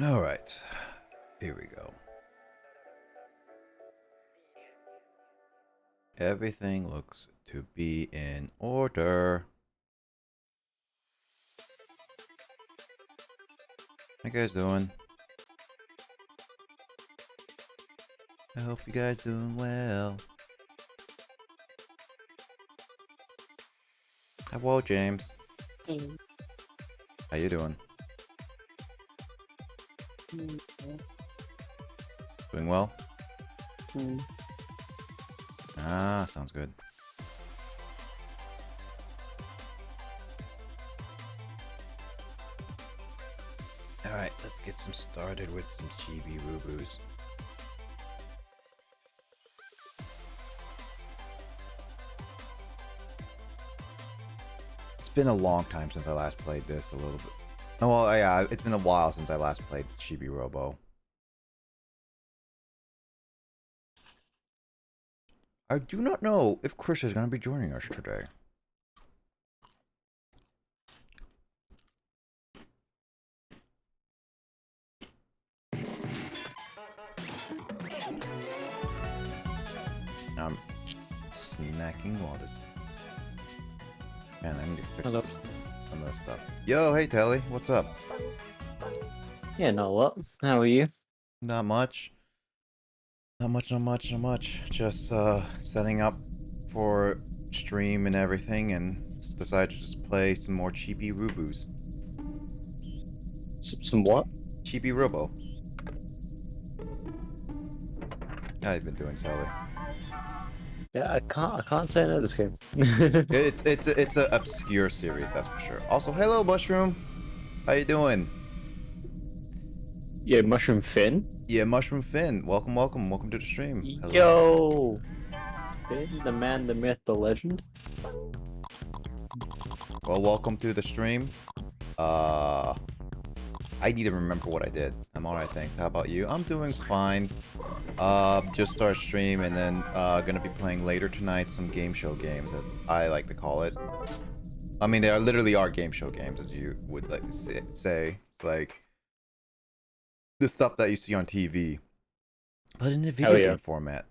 All right, here we go. Everything looks to be in order. How you guys doing? I hope you guys doing well. Hello, James. Hey. How you doing? Doing well? Ah, sounds good. Alright, let's get some started with some Chibi-Robos. It's been a long time since I last played this a little bit. Oh, well, yeah, it's been a while since I last played Chibi-Robo. I do not know if Chris is going to be joining us today. I'm snacking while this. Man, I need to fix some of this stuff. Yo, hey Telly, what's up? Yeah, not a lot. How are you? Not much. Not much. Just setting up for stream and everything, and decided to just play some more Chibi-Robos. Some what? Chibi-Robo. How you been doing, Telly? Yeah, I can't say I know this game. It's a obscure series, that's for sure. Also, hello Mushroom. How you doing? Yeah, Mushroom Finn. Yeah, Mushroom Finn. Welcome to the stream. Hello. Yo, Finn, the man, the myth, the legend. Well, welcome to the stream. I need to remember what I did. I'm alright, thanks. How about you? I'm doing fine. Just start stream and then gonna be playing later tonight some game show games, as I like to call it. I mean, they are literally game show games, as you would like to say, like the stuff that you see on TV, but in a video game format.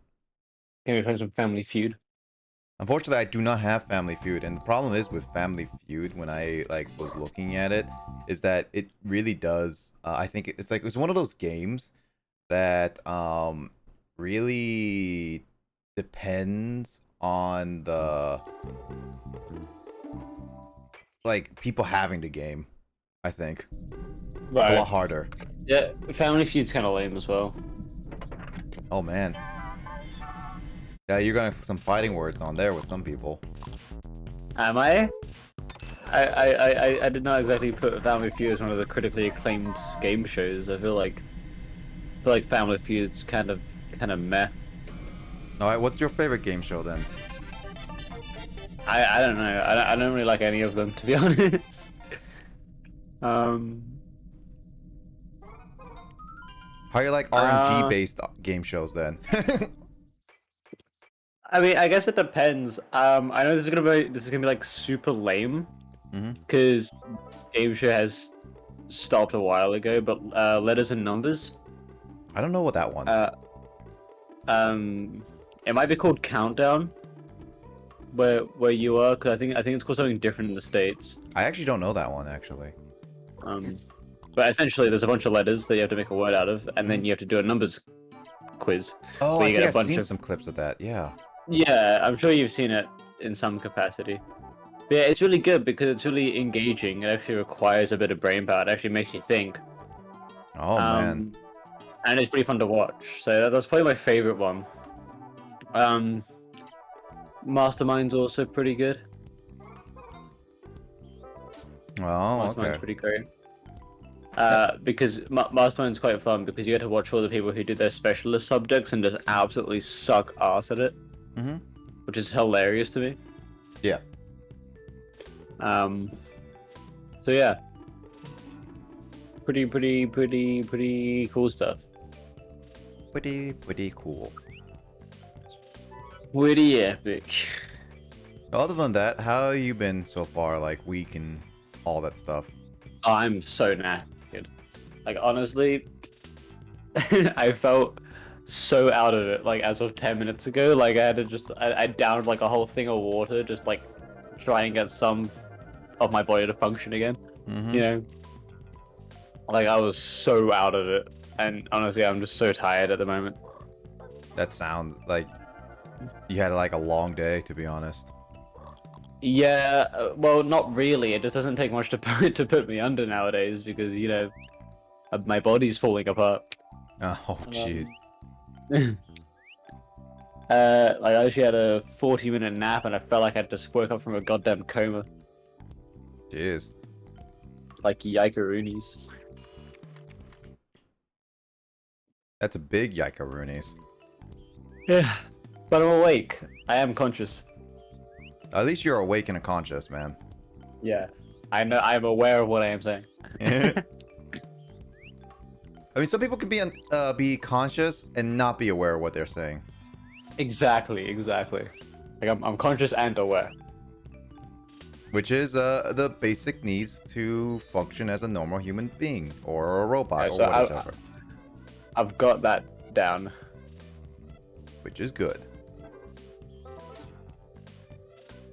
Can we play some Family Feud? Unfortunately, I do not have Family Feud, and the problem is with Family Feud, when I was looking at it, is that it really does. I think it's one of those games that really depends on the people having the game. I think Right. It's a lot harder. Yeah, Family Feud's kind of lame as well. Oh man. Yeah, you're going for some fighting words on there with some people. Am I? I did not exactly put Family Feud as one of the critically acclaimed game shows. I feel like Family Feud's kind of meh. Alright, what's your favorite game show then? I don't know. I don't really like any of them, to be honest. How you like RNG based game shows then? I mean, I guess it depends. I know this is gonna be like super lame, because game show has stopped a while ago. But Letters and Numbers. I don't know what that one. It might be called Countdown. Where you are, because I think it's called something different in the States. I actually don't know that one actually. But essentially, there's a bunch of letters that you have to make a word out of, and then you have to do a numbers quiz. Oh, I think I've seen some clips of that. Yeah. Yeah, I'm sure you've seen it in some capacity. But yeah, it's really good because it's really engaging. It actually requires a bit of brain power. It actually makes you think. Oh man. And it's pretty fun to watch. So that's probably my favorite one. Mastermind's also pretty good. Oh, Mastermind's pretty great. Because Mastermind's quite fun because you get to watch all the people who do their specialist subjects and just absolutely suck ass at it. Which is hilarious to me. Yeah. So yeah. Pretty cool stuff. Pretty cool. Pretty epic. Other than that, how have you been so far, like week and all that stuff? I'm so knackered. Like honestly, I felt so out of it. Like as of 10 minutes ago, like I had to I downed like a whole thing of water, just like try and get some of my body to function again. Mm-hmm. You know, like I was so out of it, and honestly, I'm just so tired at the moment. That sounds like you had like a long day, to be honest. Yeah, well, not really. It just doesn't take much to put me under nowadays because my body's falling apart. Oh, jeez. Like I actually had a 40-minute nap and I felt like I just woke up from a goddamn coma. Jeez. Like yikeroonies. That's a big yikaroonies. Yeah, but I'm awake. I am conscious. At least you're awake and conscious, man. Yeah, I know. I am aware of what I am saying. I mean, some people can be conscious and not be aware of what they're saying. Exactly. Like I'm conscious and aware. Which is the basic needs to function as a normal human being or a robot Yeah, or so whatever. I've got that down. Which is good.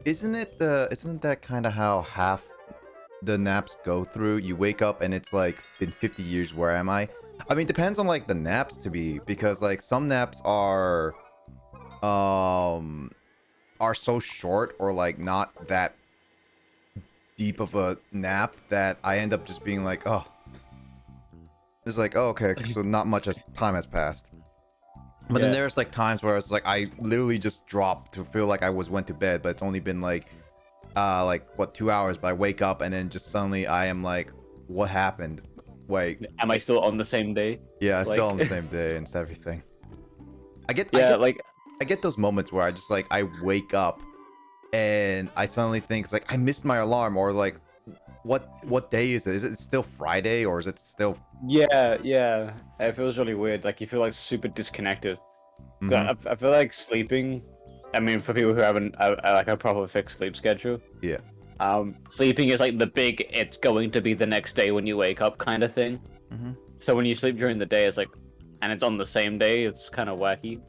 Isn't that kind of how half the naps go through? You wake up and it's like been 50 years, where am I? I mean, depends on like the naps to be, because like some naps are so short or like not that deep of a nap that I end up just being like, oh, it's like, oh, okay, so not much as time has passed. But then there's like times where it's like I literally just dropped to feel like I went to bed, but it's only been like what, 2 hours, but I wake up and then just suddenly I am like, what happened? Wait, Am I still on the same day? yeah, Like... still on the same day and everything. I get those moments where I just like I wake up and I suddenly think it's like I missed my alarm, or like what day is it? Is it still Friday or is it still... Yeah. It feels really weird. Like you feel like super disconnected. I feel like sleeping. I mean, for people who haven't like a proper fixed sleep schedule. Yeah. Sleeping is like the big. It's going to be the next day when you wake up kind of thing. Mm-hmm. So when you sleep during the day, it's like, and it's on the same day. It's kind of wacky.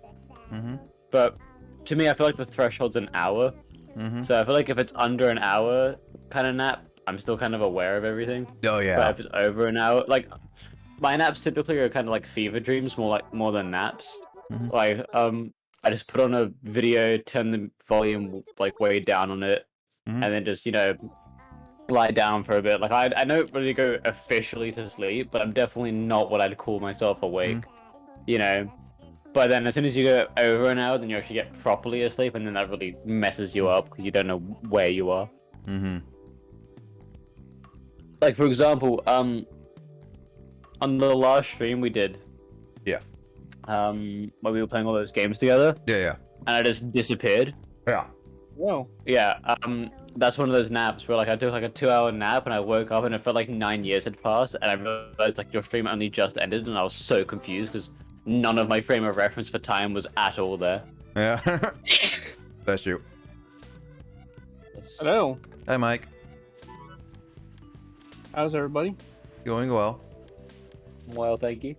Mm-hmm. But to me, I feel like the threshold's an hour. Mm-hmm. So I feel like if it's under an hour kind of nap, I'm still kind of aware of everything. Oh yeah. But if it's over an hour, like my naps typically are kind of like fever dreams, more than naps. Mhm. Like I just put on a video, turn the volume like way down on it, Mhm. and then just lie down for a bit. Like I don't really go officially to sleep, but I'm definitely not what I'd call myself awake. But then as soon as you go over an hour, then you actually get properly asleep, and then that really messes you up because you don't know where you are. Mm-hmm. Like for example, on the last stream we did, Yeah. when we were playing all those games together, Yeah. and I just disappeared. Yeah. Whoa. Yeah. That's one of those naps where like I took like a 2-hour nap and I woke up and it felt like 9 years had passed, and I realized like your stream only just ended, and I was so confused because none of my frame of reference for time was at all there. Yeah. That's you. Hello. Hi, Mike. How's everybody? Going well. Well, thank you.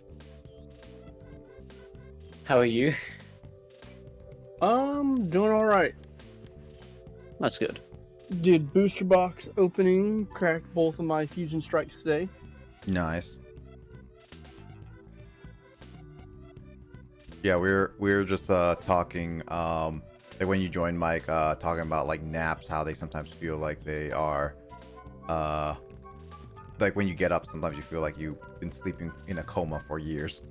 How are you? Doing all right. That's good. Did booster box opening, cracked both of my fusion strikes today. Nice. Yeah, we're just talking like when you joined Mike, talking about like naps, how they sometimes feel like they are like when you get up, sometimes you feel like you've been sleeping in a coma for years.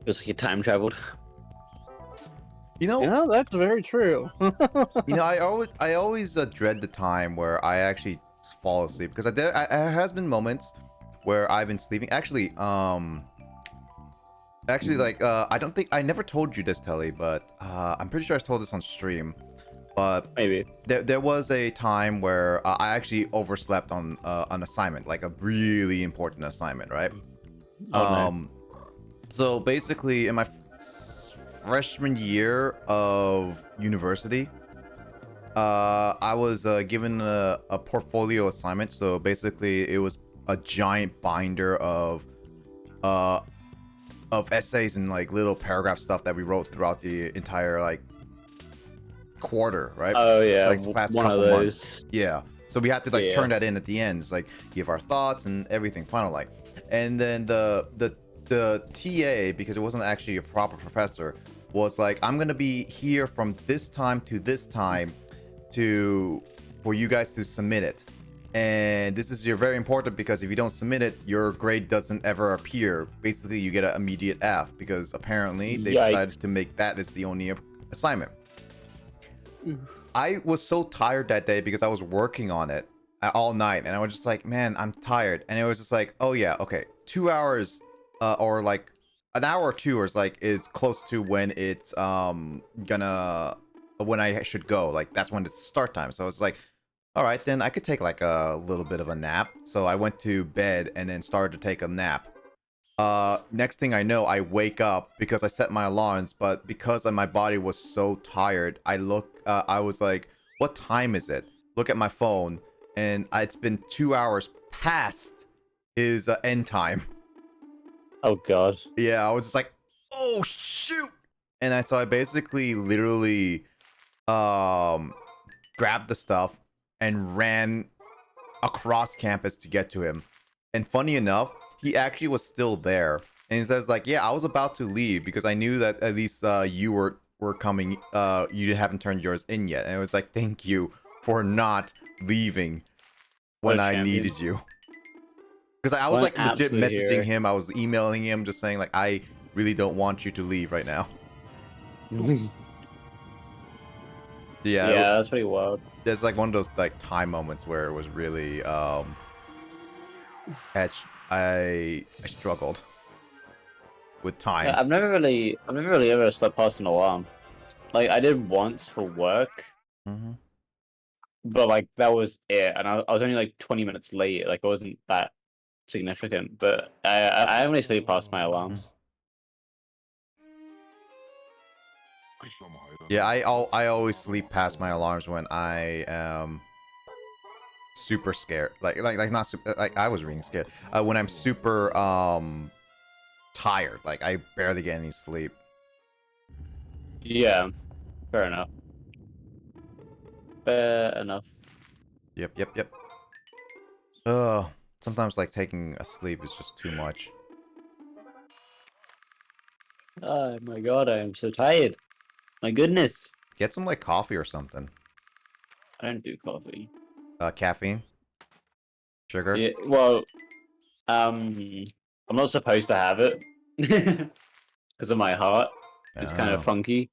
Feels like you time traveled. Yeah, that's very true. I always dread the time where I actually fall asleep, because there has been moments where I've been sleeping. Actually, like I don't think I never told you this, Telly, but I'm pretty sure I told this on stream. But maybe there was a time where I actually overslept on an assignment, like a really important assignment, right? No. So basically, in my freshman year of university, I was given a portfolio assignment. So basically, it was a giant binder uh of essays and like little paragraph stuff that we wrote throughout the entire like quarter, right? Oh yeah, Like the past one of couple months. those. Yeah. So we had to like Yeah. turn that in at the end. It's like give our thoughts and everything, final like. And then the TA, because it wasn't actually a proper professor, was like, I'm gonna be here from this time to this time for you guys to submit it. And this is very important because if you don't submit it, your grade doesn't ever appear. Basically, you get an immediate F because apparently they Yikes. decided to make that as the only assignment. Oof. I was so tired that day because I was working on it all night, and I was just like, man, I'm tired. And it was just like, oh yeah, okay, 2 hours or like an hour or two is close to when it's when I should go. Like that's when it's start time. So it's like, all right, then I could take like a little bit of a nap. So I went to bed and then started to take a nap. Next thing I know, I wake up because I set my alarms, but because my body was so tired, I was like, what time is it? Look at my phone, and it's been 2 hours past his end time. Oh god. Yeah, I was just like, oh shoot. And so I basically literally grabbed the stuff and ran across campus to get to him. And funny enough, he actually was still there. And he says like, yeah, I was about to leave because I knew that at least you were coming. You haven't turned yours in yet. And it was like, thank you for not leaving when I needed you. Because I was What like an legit absolute messaging hero. him. I was emailing him just saying like, I really don't want you to leave right now. Yeah, Yeah, that's pretty wild. there's like one of those like time moments where it was really I struggled with time. Yeah, I've never really ever slept past an alarm. Like I did once for work, Mm-hmm. but like that was it, and I was only like 20 minutes late. Like it wasn't that significant, but I only sleep past my alarms. Yeah, I always sleep past my alarms when I am super scared. Like not super, like I was reading scared. When I'm super tired, like I barely get any sleep. Yeah, fair enough. Fair enough. Yep. Sometimes like taking a sleep is just too much. Oh my god, I am so tired. My goodness. Get some like coffee or something. I don't do coffee. Caffeine, sugar. Yeah, well, I'm not supposed to have it because of my heart. It's kind of Oh. funky,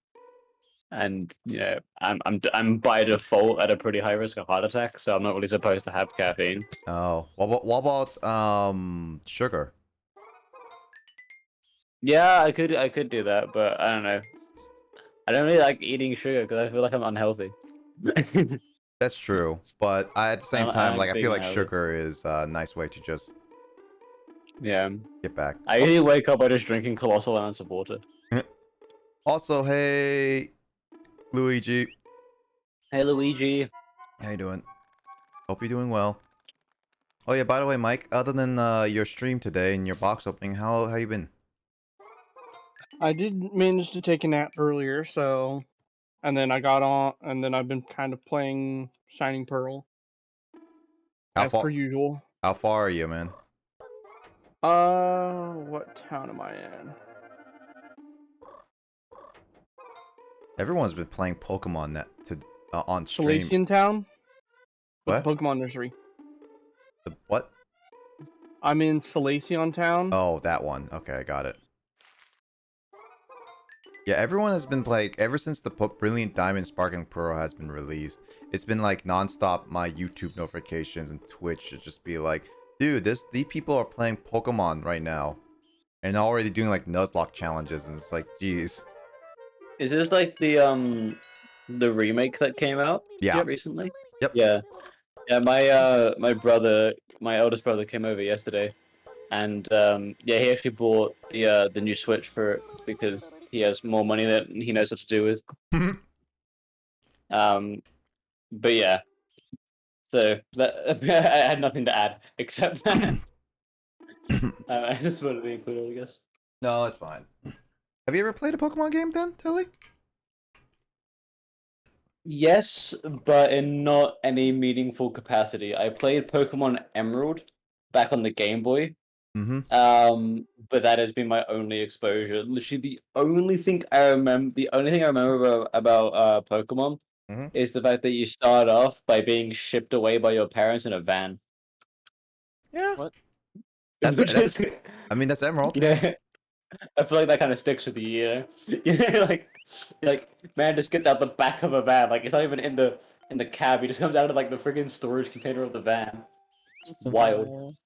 and you know, I'm by default at a pretty high risk of heart attack, so I'm not really supposed to have caffeine. Oh. What about sugar? Yeah, I could do that, but I don't know. I don't really like eating sugar because I feel like I'm unhealthy. That's true, but at the same I time, like like I being feel like unhealthy. sugar is a nice way to just Yeah, get back. I usually wake up by just drinking colossal amounts of water. Also, hey, Luigi, Hey Luigi. how you doing? Hope you're doing well. Oh yeah, by the way, Mike, other than your stream today and your box opening, how you been? I did manage to take a nap earlier, so, and then I got on, and then I've been kind of playing Shining Pearl How as per far usual. how far are you, man? What town am I in? Everyone's been playing Pokemon on stream. Salacian Town with the What? Pokemon Nursery. What? I'm in Salacion Town. Oh, that one. Okay, I got it. Yeah, everyone has been playing ever since the Brilliant Diamond Sparkling Pearl has been released. It's been like nonstop my YouTube notifications and Twitch should just be like, dude, these people are playing Pokemon right now. And already doing like Nuzlocke challenges, and it's like, geez. Is this like the remake that came out Yeah. recently? Yep. Yeah. Yeah, my eldest brother came over yesterday, and yeah, he actually bought the new Switch for it because he has more money that he knows what to do with. But yeah, So that I had nothing to add except that I just wanted to be included, I guess. No, it's fine. Have you ever played a Pokemon game then, Tilly? Yes, but in not any meaningful capacity. I played Pokemon Emerald back on the Game Boy. Mm-hmm. But that has been my only exposure. Literally, the only thing I remember about Pokemon Mm-hmm. is the fact that you start off by being shipped away by your parents in a van. Yeah. What? Which is, I mean, that's Emerald. you know, I feel like that kind of sticks with you, you know? You know, like man just gets out the back of a van. Like it's not even in the cab. He just comes out of like the friggin' storage container of the van. It's wild.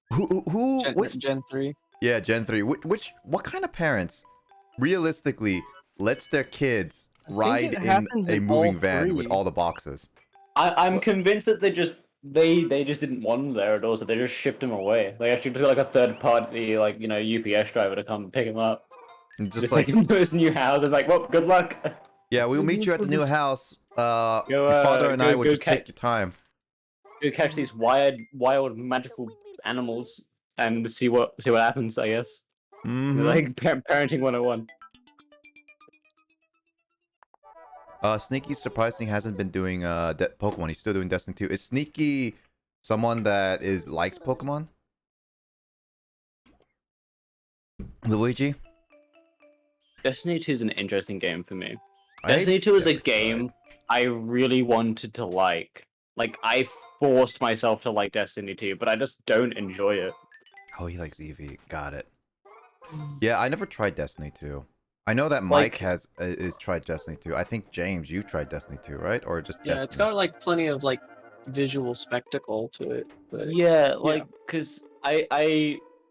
Which? Gen 3. Yeah, Gen 3. What kind of parents realistically lets their kids I think ride it in happens a in all moving van with three. all the boxes? I'm What? convinced that they just didn't want him there at all, so they just shipped him away. They actually took like a third party, like, UPS driver to come pick him up. And just Just take like, him to his new house and like, well, good luck. yeah, we'll meet you at the new Just- house. Go Your father and I will go just take your time. go catch these wild magical animals and see what happens, I guess. Mm-hmm. Like parenting 101. Sneaky surprisingly hasn't been doing Pokemon. He's still doing Destiny 2. Is Sneaky someone that likes Pokemon? Luigi? Destiny 2 is an interesting game for me. I Destiny 2 is a never game tried. I really wanted to like. Like, I forced myself to like Destiny 2, but I just don't enjoy it. Oh, he likes Eevee. Got it. Yeah, I never tried Destiny 2. I know that Mike Like, is tried Destiny 2. I think James, you tried Destiny 2, right? Or just Yeah, Destiny? it's got like plenty of like visual spectacle to it, but yeah, like, because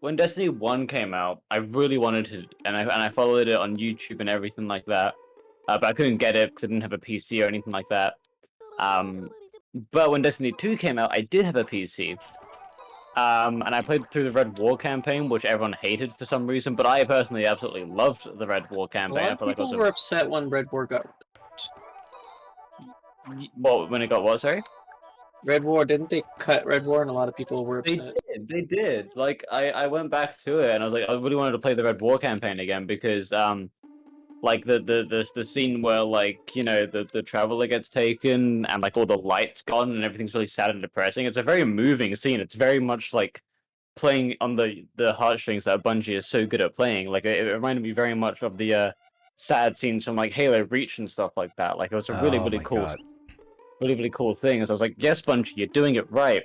when Destiny 1 came out, I really wanted to, and I followed it on YouTube and everything like that, but I couldn't get it because I didn't have a PC or anything like that. But when Destiny 2 came out, I did have a PC. And I played through the Red War campaign, which everyone hated for some reason, but I personally absolutely loved the Red War a campaign. lot I of feel like it people was were upset when Red War got well, when it got what, sorry? Red War. Didn't they cut Red War, and a lot of people were They upset. they did. Like I went back to it and I was like, I really wanted to play the Red War campaign again because like the scene where like the traveler gets taken and like all the lights gone and everything's really sad and depressing. It's a very moving scene. It's very much like playing on the heartstrings that Bungie is so good at playing. Like it reminded me very much of the sad scenes from like Halo Reach and stuff like that. Like it was a really Oh really my cool god. really cool thing. So I was like, yes, Bungie, you're doing it right.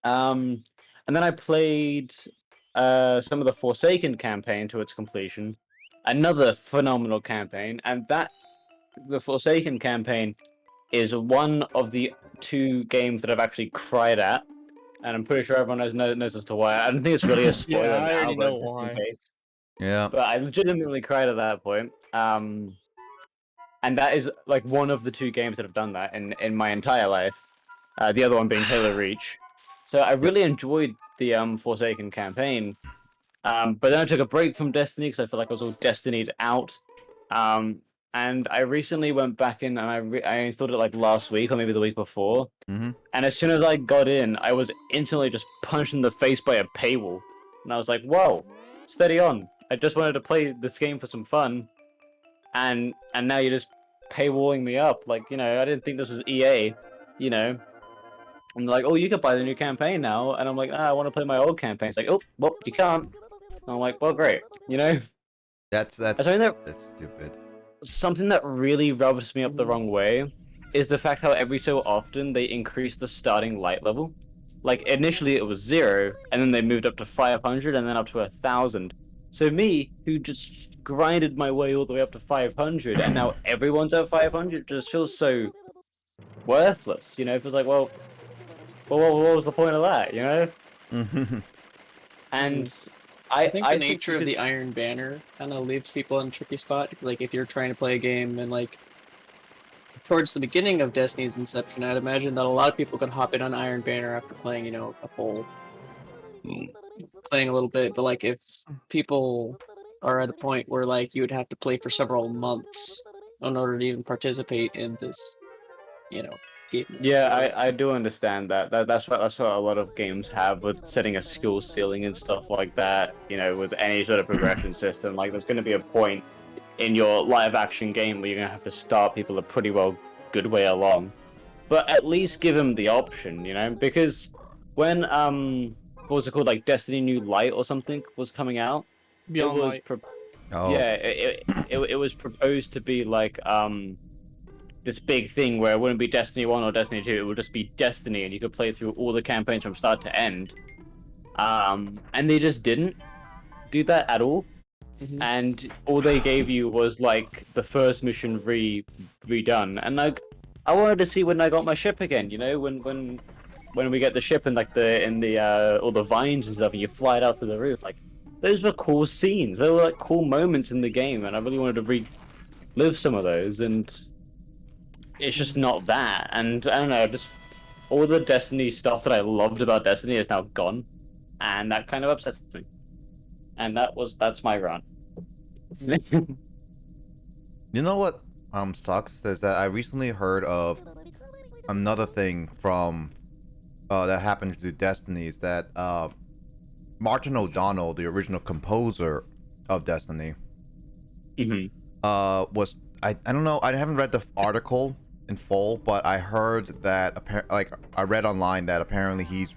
And then I played some of the Forsaken campaign to its completion. Another phenomenal campaign, and the Forsaken campaign is one of the two games that I've actually cried at, and I'm pretty sure everyone knows as to why. I don't think it's really a spoiler Yeah, I now, already but know just in why. case. Yeah. But I legitimately cried at that point. And that is like one of the two games that have done that in my entire life. The other one being Halo Reach. So I Yep. really enjoyed the Forsaken campaign. But then I took a break from Destiny because I feel like I was all Destinied out. Um, and I recently went back in and I installed it like last week or maybe the week before. Mm-hmm. And as soon as I got in, I was instantly just punched in the face by a paywall. And I was like, whoa, steady on. I just wanted to play this game for some fun. And now you're just paywalling me up. Like, I didn't think this was EA, you know. And they're like, oh, you can buy the new campaign now. And I'm like, I want to play my old campaign. It's like, oh, well, you can't. And I'm like, well, great. That's Something that stupid. really rubs me up the wrong way is the fact how every so often they increase the starting light level. Like initially it was 0, and then they moved up to 500, and then up to 1,000. So me, who just grinded my way all the way up to 500, and now everyone's at 500, just feels so worthless. It feels like, well, what was the point of that? Mm-hmm. And I think the I nature of the because Iron Banner kind of leaves people in a tricky spot. 'Cause, like if you're trying to play a game and like towards the beginning of Destiny's inception, I'd imagine that a lot of people could hop in on Iron Banner after playing, a full playing a little bit. But like if people are at a point where like you would have to play for several months in order to even participate in this, you know, game. Yeah, I do understand that. That's what a lot of games have with setting a skill ceiling and stuff like that. You know, with any sort of progression system, like there's going to be a point in your live action game where you're going to have to start people a pretty well good way along. But at least give them the option, you know, because when what was it called, like Destiny New Light or something was coming out, Beyond it was Light. Oh, yeah, it was proposed to be like this big thing where it wouldn't be Destiny 1 or Destiny 2, it would just be Destiny and you could play through all the campaigns from start to end. And they just didn't do that at all. And all they gave you was like the first mission redone. And like I wanted to see when I got my ship again, you know, when we get the ship and like the all the vines and stuff and you fly it out to the roof, like those were cool scenes. They were like cool moments in the game and I really wanted to relive some of those and it's just not that. And I don't know, just all the Destiny stuff that I loved about Destiny is now gone. And that kind of upsets me. And that's my rant. you know what sucks is that I recently heard of another thing from that happened to Destiny is that Martin O'Donnell, the original composer of Destiny, was I don't know, I haven't read the article in full, but I heard that I read online that apparently he's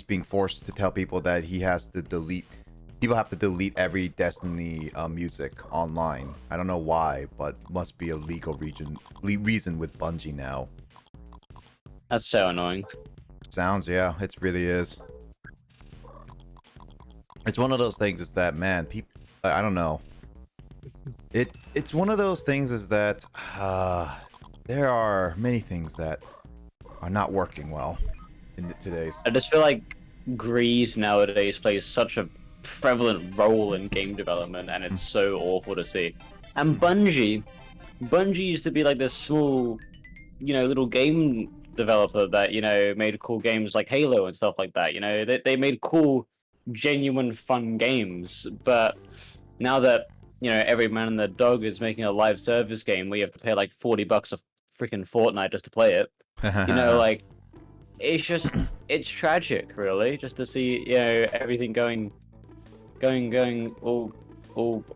being forced to tell people that people have to delete every Destiny music online. I don't know why, but must be a legal reason with Bungie now. That's so annoying. Sounds, yeah, it really is. It's one of those things is that, man, people, I don't know. It's one of those things is that there are many things that are not working well in today's. I just feel like greed nowadays plays such a prevalent role in game development, and it's so awful to see. And Bungie used to be like this small, you know, little game developer that, you know, made cool games like Halo and stuff like that. You know, they made cool, genuine, fun games. But now that, you know, every man and their dog is making a live service game where you have to pay like $40 a freaking fortnight just to play it, you know, like it's tragic, really, just to see, you know, everything going all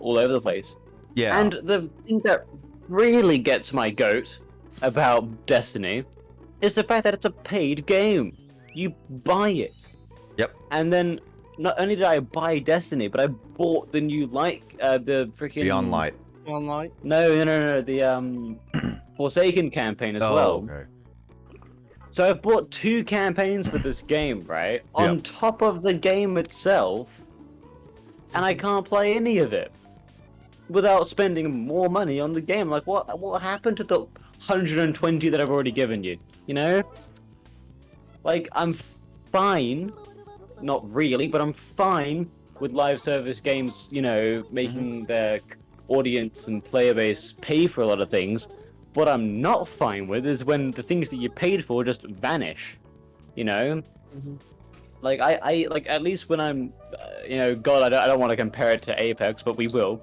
over the place. Yeah. And the thing that really gets my goat about Destiny is the fact that it's a paid game. You buy it. Yep. And then not only did I buy Destiny, but I bought the new the freaking Beyond Light. Beyond Light. No, the Forsaken campaign as well. Okay. So I've bought 2 campaigns for this game, right? On top of the game itself, and I can't play any of it without spending more money on the game. Like, what happened to the 120 that I've already given you? You know? Like, I'm fine, not really, but I'm fine with live service games, you know, making their audience and player base pay for a lot of things. What I'm not fine with is when the things that you paid for just vanish, you know? Like, I like, at least when I'm, you know, God, I don't want to compare it to Apex, but we will.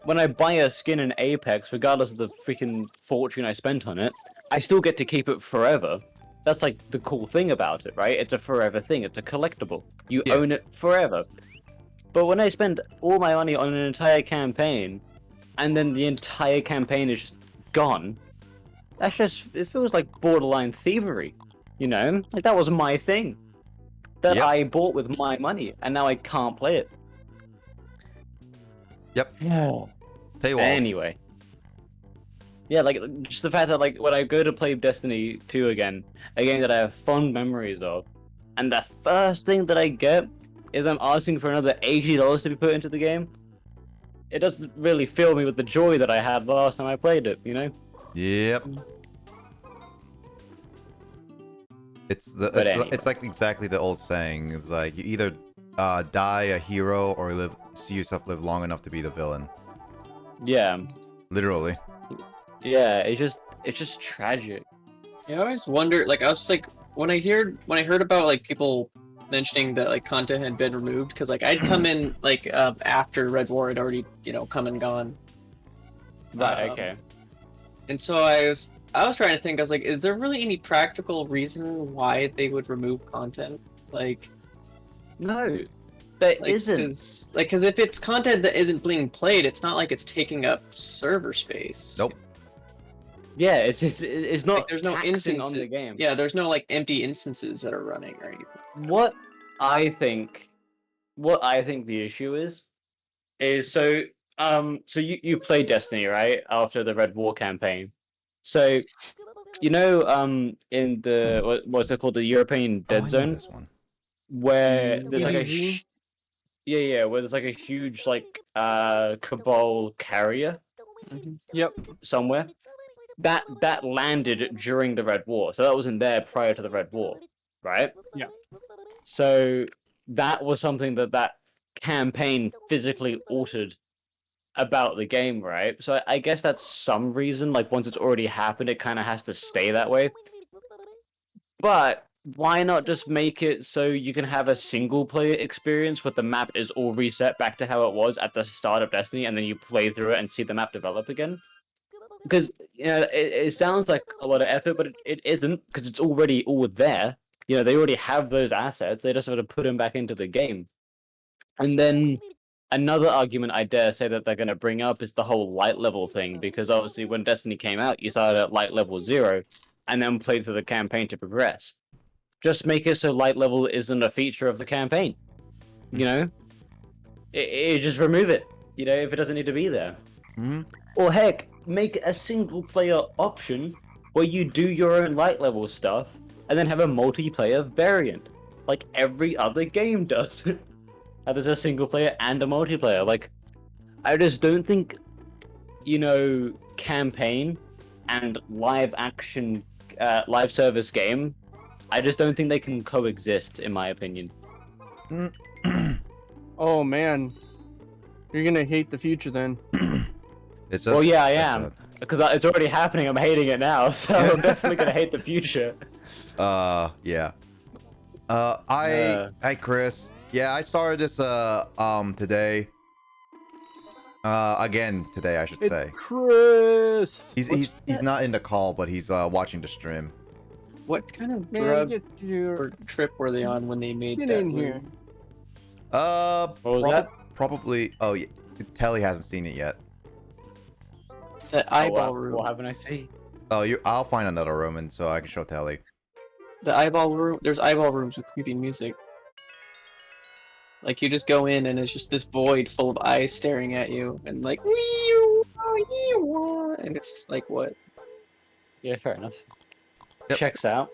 When I buy a skin in Apex, regardless of the freaking fortune I spent on it, I still get to keep it forever. That's like the cool thing about it, right? It's a forever thing. It's a collectible. You own it forever. But when I spend all my money on an entire campaign, and then the entire campaign is just gone, that's just, it feels like borderline thievery, you know? Like, that was my thing that I bought with my money, and now I can't play it. Yep. Yeah. Tell you what. Anyway. Yeah, like, just the fact that, like, when I go to play Destiny 2 again, a game that I have fond memories of, and the first thing that I get is I'm asking for another $80 to be put into the game, it doesn't really fill me with the joy that I had the last time I played it, you know? Yep. It's like exactly the old saying. It's like you either die a hero or see yourself live long enough to be the villain. Yeah. Literally. Yeah, it's just tragic. Yeah, I always wonder, like, I was like, when I heard about like people mentioning that like content had been removed, because like I'd come in like after Red War had already, you know, come and gone. Right, okay. And so I was I was trying to think. I was like, is there really any practical reason why they would remove content? Like, No, there like, not because if it's content that isn't being played, it's not like it's taking up server space. Nope. Yeah, it's not Like, there's no taxing instances on the game. Yeah, there's no like empty instances that are running or anything. What I think, what I think the issue is so you played Destiny, right? After the Red War campaign. So in what's it called, the European Oh, Dead I know Zone, this one. where there's like a DBZ? where there's like a huge like Cabal carrier Yep. somewhere. That landed during the Red War, so that wasn't there prior to the Red War, right? Yeah. So that was something that campaign physically altered about the game, right? So I guess that's some reason. Like once it's already happened, it kind of has to stay that way. But why not just make it so you can have a single player experience where the map is all reset back to how it was at the start of Destiny, and then you play through it and see the map develop again? Because it sounds like a lot of effort, but it isn't, because it's already all there. They already have those assets. They just have to put them back into the game. And then another argument I dare say that they're going to bring up is the whole light level thing, because obviously when Destiny came out, you started at light level 0 and then played through the campaign to progress. Just make it so light level isn't a feature of the campaign. Just remove it, if it doesn't need to be there. Mm-hmm. Or heck, make a single player option where you do your own light level stuff and then have a multiplayer variant, like every other game does. And there's a single player and a multiplayer. Like, I just don't think, campaign and live action, live service game, I just don't think they can coexist, in my opinion. Oh man, you're gonna hate the future then. It's just, Well, yeah, I am. Because it's already happening. I'm hating it now, so I'm definitely gonna hate the future. Yeah. Hi Chris. Yeah, I started this today. Again today, I should say. Chris. He's not in the call, but he's watching the stream. What kind of Man, drug get your or trip were they on when they made get that in here. room? What was that? Probably. Oh yeah, Telly hasn't seen it yet. That eyeball room. What haven't I seen? Oh, I'll find another room and so I can show Telly. The eyeball room. There's eyeball rooms with creepy music. Like you just go in and it's just this void full of eyes staring at you and like, and it's just like, what? Yeah, fair enough. Yep. Checks out.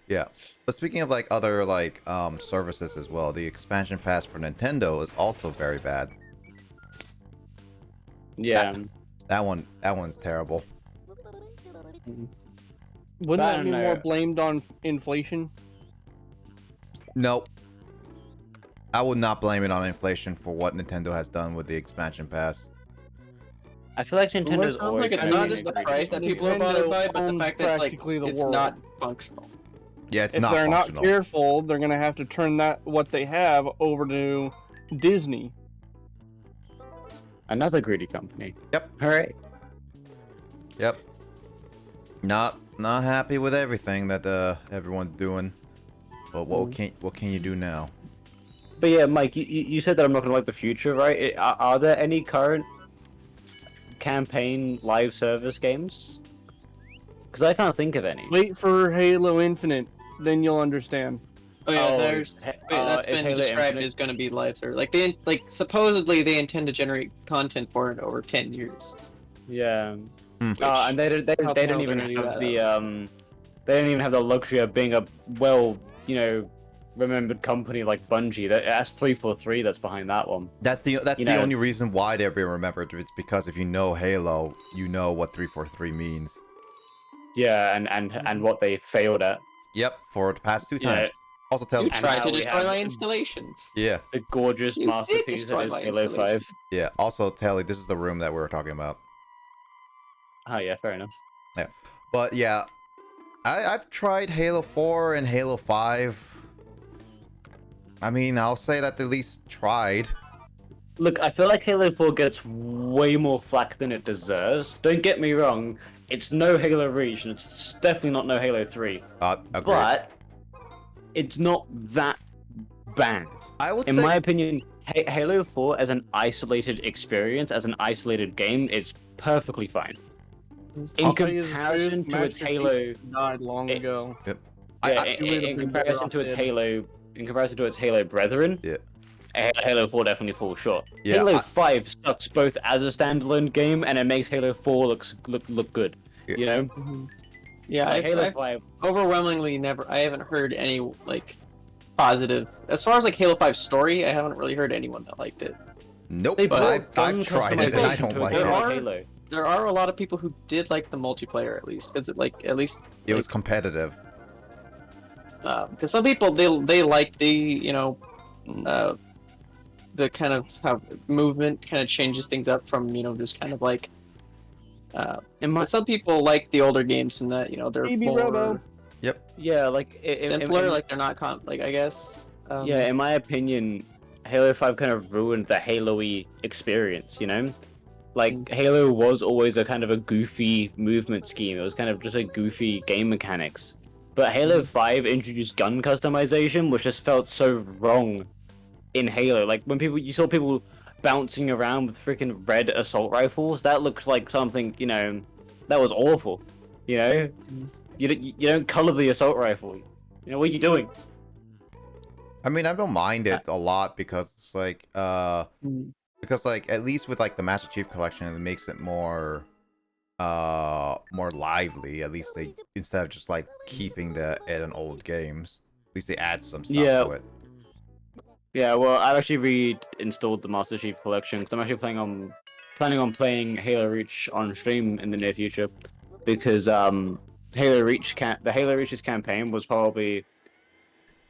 Yeah, but speaking of like other like services as well, the expansion pass for Nintendo is also very bad. Yeah. That one's terrible. Wouldn't I that don't be know. more blamed on inflation? Nope. I would not blame it on inflation for what Nintendo has done with the expansion pass. I feel like Well, it Nintendo's sounds always like it's been not really just the greedy. price that people are Nintendo bothered by, but the owns fact that it's like practically the it's world. not functional. Yeah, it's If not they're functional. not careful, they're gonna have to turn what they have over to Disney. Another greedy company. Yep. All right. Yep. Not happy with everything that everyone's doing. But what can you do now? But yeah, Mike, you said that I'm not gonna like the future, right? Are there any current campaign live service games? Because I can't think of any. Wait for Halo Infinite, then you'll understand. Oh yeah, Oh, there's that's is been Halo described Infinite- as going to be live service. Like supposedly they intend to generate content for it over 10 years. Yeah. Hmm. And they How the hell didn't even they're gonna do have that? the they didn't even have the luxury of being a remembered company like Bungie. That's 343 that's behind that one. That's the You know. only reason why they're being remembered. It's because if you know Halo, you know what 343 means. Yeah, and what they failed at. Yep, for the past 2 Yeah. times. Also tell You And tried how to we destroy have- my installations. Yeah, The gorgeous You did masterpiece that destroy is my Halo 5. installation. yeah. Also Telly, this is the room that we were talking about. Oh yeah, fair enough. Yeah, but yeah, I've tried Halo 4 and Halo 5. I mean, I'll say that they at least tried. Look, I feel like Halo 4 gets way more flack than it deserves. Don't get me wrong, it's no Halo Reach, and it's definitely not no Halo 3. Agreed. But it's not that bad. I would In say my opinion, Halo 4 as an isolated experience, as an isolated game, is perfectly fine. In Tell you the comparison truth, to its Master Halo, Chief died long it- ago. Yep. yeah, It would have in been better comparison off to its dead. Halo brethren, Yeah. Halo 4 definitely falls short. Yeah, Halo 5 sucks both as a standalone game, and it makes Halo 4 look good. Yeah. You know, Mhm. Yeah, like Halo I've 5. overwhelmingly never. I haven't heard any like positive. As far as like Halo 5 story, I haven't really heard anyone that liked it. nope. They brought I've gun tried it and I customization don't to like a it. game like There Halo. There are a lot of people who did like the multiplayer at least, because it like at least It was competitive. because some people they like the the kind of how movement kind of changes things up from just kind of like but some people like the older games in that they're Chibi-Robo. more Yeah, like simpler, like they're not like I guess yeah, in my opinion, Halo 5 kind of ruined the Halo-y experience, you know? Like, Halo was always a kind of a goofy movement scheme. It was kind of just a goofy game mechanics. But Halo 5 introduced gun customization, which just felt so wrong in Halo. Like, when you saw people bouncing around with freaking red assault rifles, that looked like something, that was awful. You know? You don't color the assault rifle. You know, what are you doing? I mean, I don't mind it a lot because it's like, because like at least with like the Master Chief Collection, it makes it more lively. At least they, instead of just like keeping the in old games, at least they add some stuff to it. Yeah, well, I've actually reinstalled the Master Chief Collection because I'm actually planning on playing Halo Reach on stream in the near future, because the Halo Reach's campaign was probably,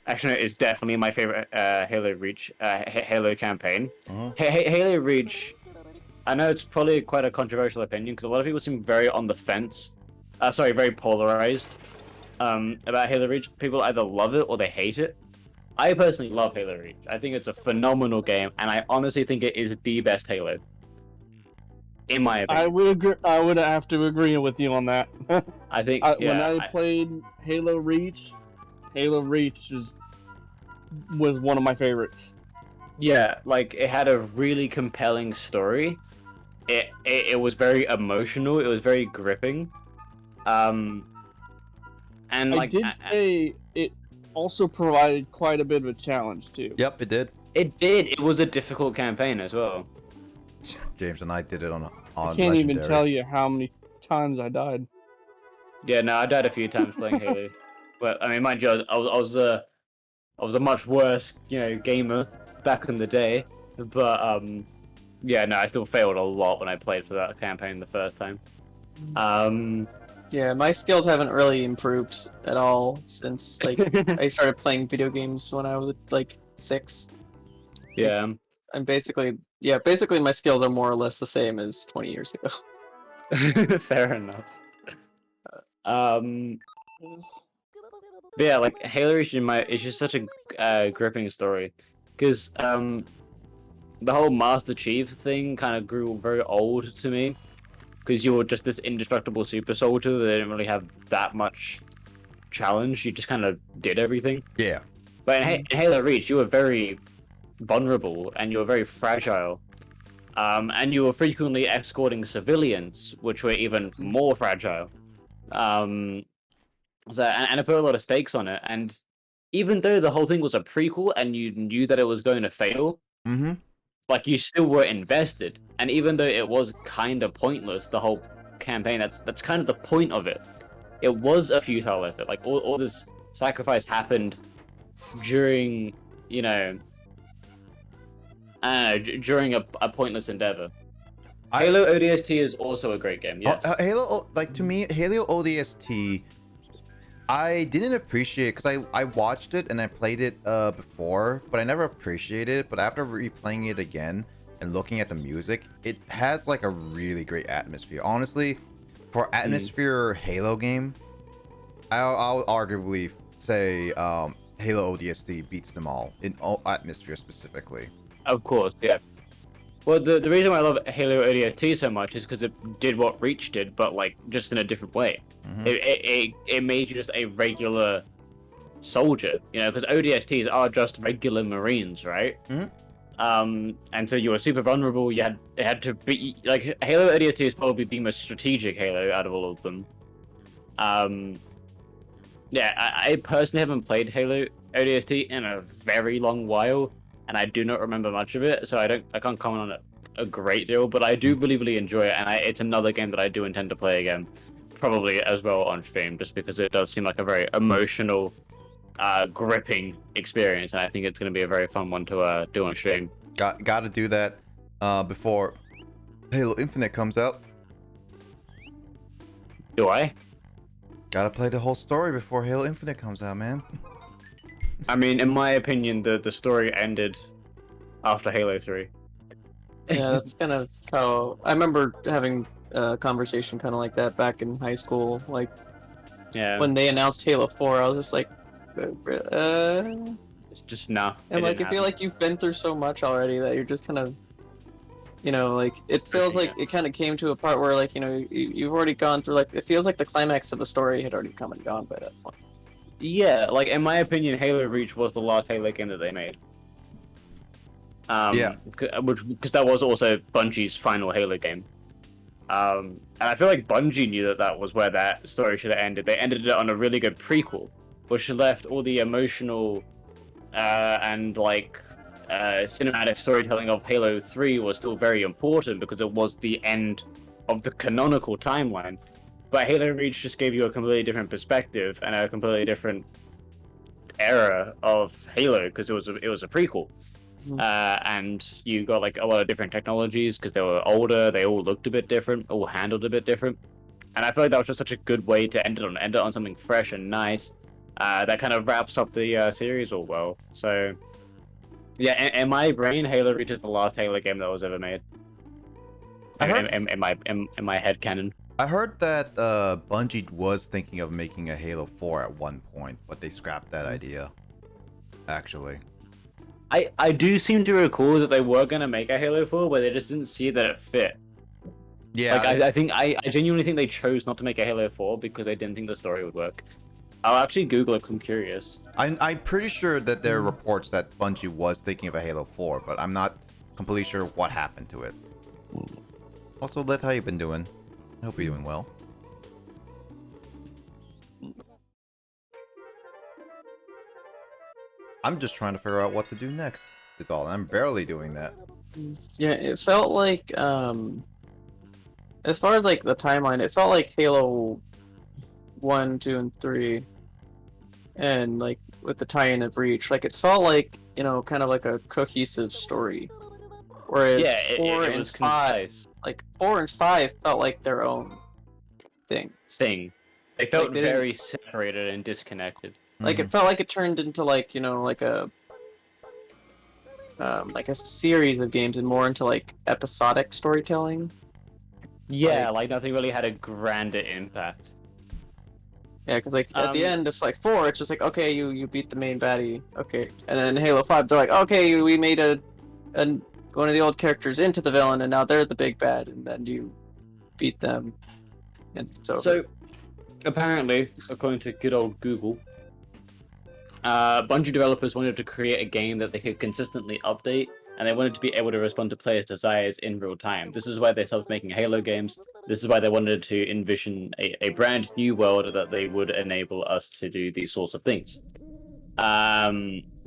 actually, no, it's definitely my favorite Halo Reach Halo campaign. Halo Reach, I know it's probably quite a controversial opinion because a lot of people seem very on the fence, very polarized about Halo Reach. People either love it or they hate it. I personally love Halo Reach. I think it's a phenomenal game, and I honestly think it is the best Halo. In my opinion. I would agree. I would have to agree with you on that. I think when I played Halo Reach was one of my favorites. Yeah, like it had a really compelling story. It was very emotional. It was very gripping. And like I did say it also provided quite a bit of a challenge too. Yep, it did. It did. It was a difficult campaign as well. James and I did it on I can't even tell you how many times I died. Yeah, no, I died a few times playing Halo, but I mean, mind you, I was a much worse, gamer back in the day. But yeah, no, I still failed a lot when I played for that campaign the first time. yeah, my skills haven't really improved at all since like I started playing video games when I was like 6. Yeah. And basically my skills are more or less the same as 20 years ago. Fair enough. But yeah, like Halo Reach it's just such a gripping story, because the whole Master Chief thing kind of grew very old to me, because you were just this indestructible super soldier that didn't really have that much challenge. You just kind of did everything. Yeah. But in Halo Reach, you were very vulnerable and you were very fragile. And you were frequently escorting civilians, which were even more fragile. And it put a lot of stakes on it. And even though the whole thing was a prequel and you knew that it was going to fail, like you still were invested. And even though it was kind of pointless, the whole campaign, that's kind of the point of it. It was a futile effort. Like all this sacrifice happened during, during a pointless endeavor. Halo ODST is also a great game. Yes. Halo, like to me, Halo ODST, I didn't appreciate because I watched it and I played it before, but I never appreciated it. But after replaying it again and looking at the music, it has like a really great atmosphere. Honestly, for atmosphere Halo game, I'll arguably say Halo ODST beats them all in atmosphere specifically. Of course, yeah. Well, the reason why I love Halo ODST so much is because it did what Reach did, but like just in a different way. Mhm. It made you just a regular soldier, you know, because ODSTs are just regular Marines, right? Mhm. And so you were super vulnerable. It had to be like Halo ODST is probably the most strategic Halo out of all of them. Yeah, I personally haven't played Halo ODST in a very long while, and I do not remember much of it, so I can't comment on it a great deal. But I do really enjoy it, and it's another game that I do intend to play again, probably as well on stream, just because it does seem like a very emotional, gripping experience, and I think it's going to be a very fun one to do on stream. Got to do that before Halo Infinite comes out. Do I? Gotta play the whole story before Halo Infinite comes out, man. I mean, in my opinion, the story ended after Halo 3. Yeah, that's kind of how I remember having a conversation kind of like that back in high school. Like Yeah, when they announced Halo 4, I was just like, it's just nah. and like I feel like you've been through so much already that you're just kind of, you know, like it feels like it kind of came to a part where like, you know, you've already gone through, like it feels like the climax of the story had already come and gone by that point. Yeah, like in my opinion, Halo Reach was the last Halo game that they made. Yeah. Because that was also Bungie's final Halo game. And I feel like Bungie knew that that was where that story should have ended. They ended it on a really good prequel, which left all the emotional and like cinematic storytelling of Halo 3 was still very important because it was the end of the canonical timeline. But Halo Reach just gave you a completely different perspective and a completely different era of Halo because it was a prequel. And you got like a lot of different technologies because they were older, they all looked a bit different, all handled a bit different. And I feel like that was just such a good way to end it on something fresh and nice. That kind of wraps up the series all well. So yeah, in my brain, Halo Reach is the last Halo game that was ever made. In my head canon. I heard that Bungie was thinking of making a Halo 4 at one point, but they scrapped that idea. Actually. I do seem to recall that they were gonna make a Halo 4, but they just didn't see that it fit. Yeah. Like I genuinely think they chose not to make a Halo 4 because they didn't think the story would work. I'll actually Google it. I'm curious. I'm pretty sure that there are reports that Bungie was thinking of a Halo 4, but I'm not completely sure what happened to it. Also, Lith, how you been doing? I hope you're doing well. I'm just trying to figure out what to do next, is all. I'm barely doing that. Yeah, it felt like as far as like the timeline, it felt like Halo 1, 2, and 3, and like with the tie-in of Reach, like it felt like, you know, kind of like a cohesive story. Whereas Yeah, 4 it and was 5, concise. like 4 and 5 felt like their own thing. They felt Like, they very separated and disconnected. Like it felt like it turned into like, you know, like a series of games and more into like episodic storytelling. Yeah, like nothing really had a grander impact. Yeah, because like at the end of like 4, it's just like, okay, you beat the main baddie, okay, and then Halo 5, they're like, okay, we made a one of the old characters into the villain, and now they're the big bad, and then you beat them, and it's over. So, apparently, according to good old Google, Bungie developers wanted to create a game that they could consistently update, and they wanted to be able to respond to players' desires in real time. This is why they stopped making Halo games. This is why they wanted to envision a brand new world that they would enable us to do these sorts of things.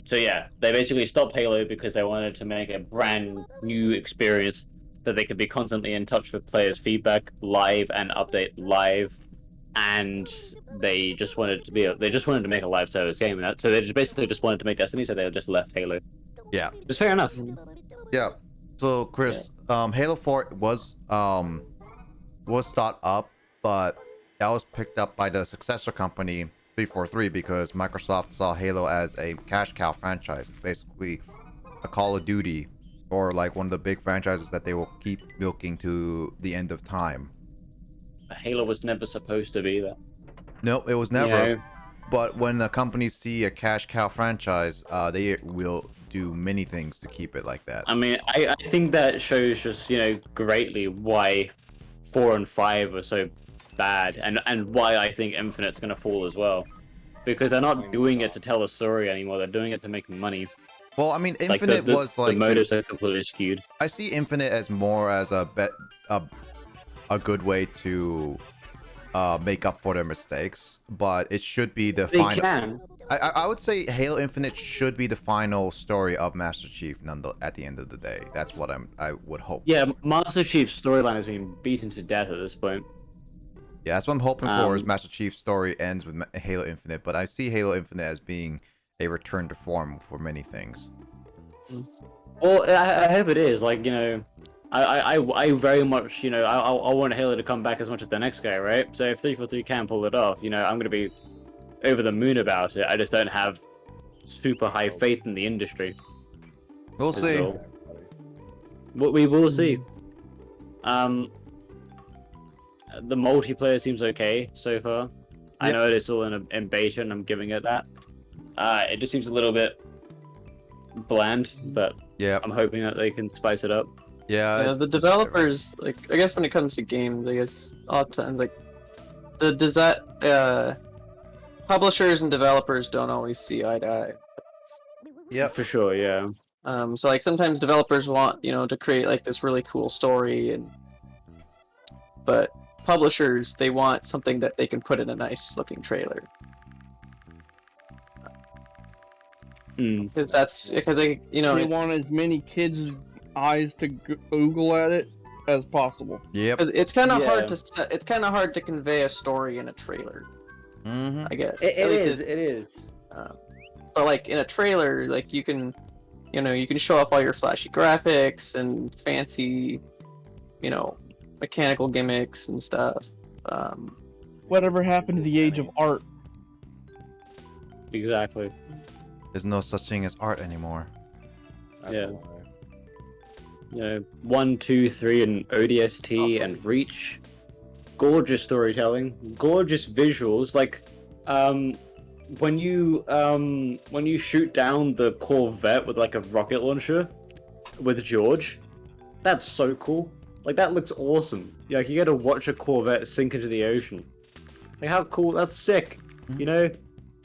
So yeah, they basically stopped Halo because they wanted to make a brand new experience that they could be constantly in touch with players' feedback live and update live. And they just wanted to make a live service game, and so they basically just wanted to make Destiny, so they just left Halo. Yeah. It's fair enough. Yeah. So Chris, Halo 4 was thought up, but that was picked up by the successor company 343 because Microsoft saw Halo as a cash cow franchise. It's basically a Call of Duty or like one of the big franchises that they will keep milking to the end of time. Halo was never supposed to be that. No, it was never. You know, but when the companies see a cash cow franchise, they will do many things to keep it like that. I mean, I think that shows just, greatly why 4 and 5 are so bad, and why I think Infinite's gonna fall as well. Because they're not doing it to tell a story anymore, they're doing it to make money. Well, I mean, Like, Infinite was like the motives are completely skewed. I see Infinite as more as a good way to make up for their mistakes, but it should be the They final. can. I would say Halo Infinite should be the final story of Master Chief. At the end of the day, that's what I would hope. Yeah, Master Chief's storyline has been beaten to death at this point. Yeah, that's what I'm hoping for. Is Master Chief's story ends with Halo Infinite, but I see Halo Infinite as being a return to form for many things. Well, I hope it is. Like, I very much, I want Halo to come back as much as the next guy, right? So if 343 can pull it off, I'm gonna be over the moon about it. I just don't have super high faith in the industry. We'll see. What we will see. The multiplayer seems okay so far. I know it is still in beta, and I'm giving it that. It just seems a little bit bland, but yeah, I'm hoping that they can spice it up. Yeah, the developers, like, I guess when it comes to games, I guess often like the publishers and developers don't always see eye to eye. Yeah, for sure. Yeah. So like sometimes developers want to create like this really cool story, but publishers, they want something that they can put in a nice looking trailer. Because they they want as many kids' eyes to Google at it as possible. Yep. It's kind of hard to convey a story in a trailer. I guess it is. But like in a trailer, like you can show off all your flashy graphics and fancy, mechanical gimmicks and stuff. Whatever happened to the age of art? Exactly. There's no such thing as art anymore. Yeah. 1, 2, 3, and ODST and Reach. Gorgeous storytelling, gorgeous visuals. Like, when you shoot down the Corvette with like a rocket launcher with George, that's so cool. Like, that looks awesome. Like, you get to watch a Corvette sink into the ocean. Like, how cool? That's sick.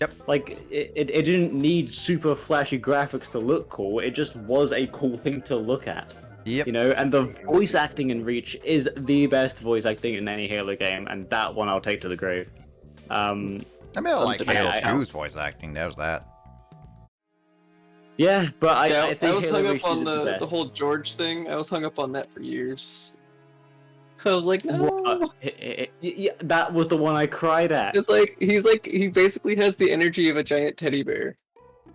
Yep. Like, it didn't need super flashy graphics to look cool. It just was a cool thing to look at. Yep. And the voice acting in Reach is the best voice acting in any Halo game, and that one I'll take to the grave. I mean, I like Halo 2's voice acting. There's that. Yeah, but I think I was Halo hung Reach up on is the whole George thing. I was hung up on that for years. I was like, no. Yeah, that was the one I cried at. It's like he basically has the energy of a giant teddy bear.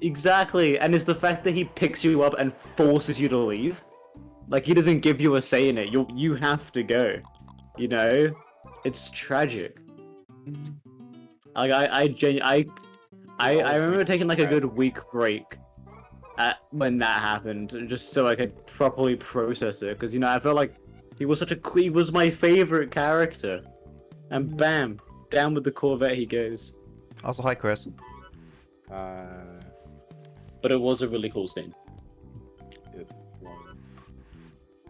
Exactly, and it's the fact that he picks you up and forces you to leave. Like, he doesn't give you a say in it. You have to go. It's tragic. Like, I remember taking like a good week break when that happened, just so I could properly process it. Because I felt like he was my favorite character, and bam, down with the Corvette he goes. Also, hi Chris. But it was a really cool scene. It was.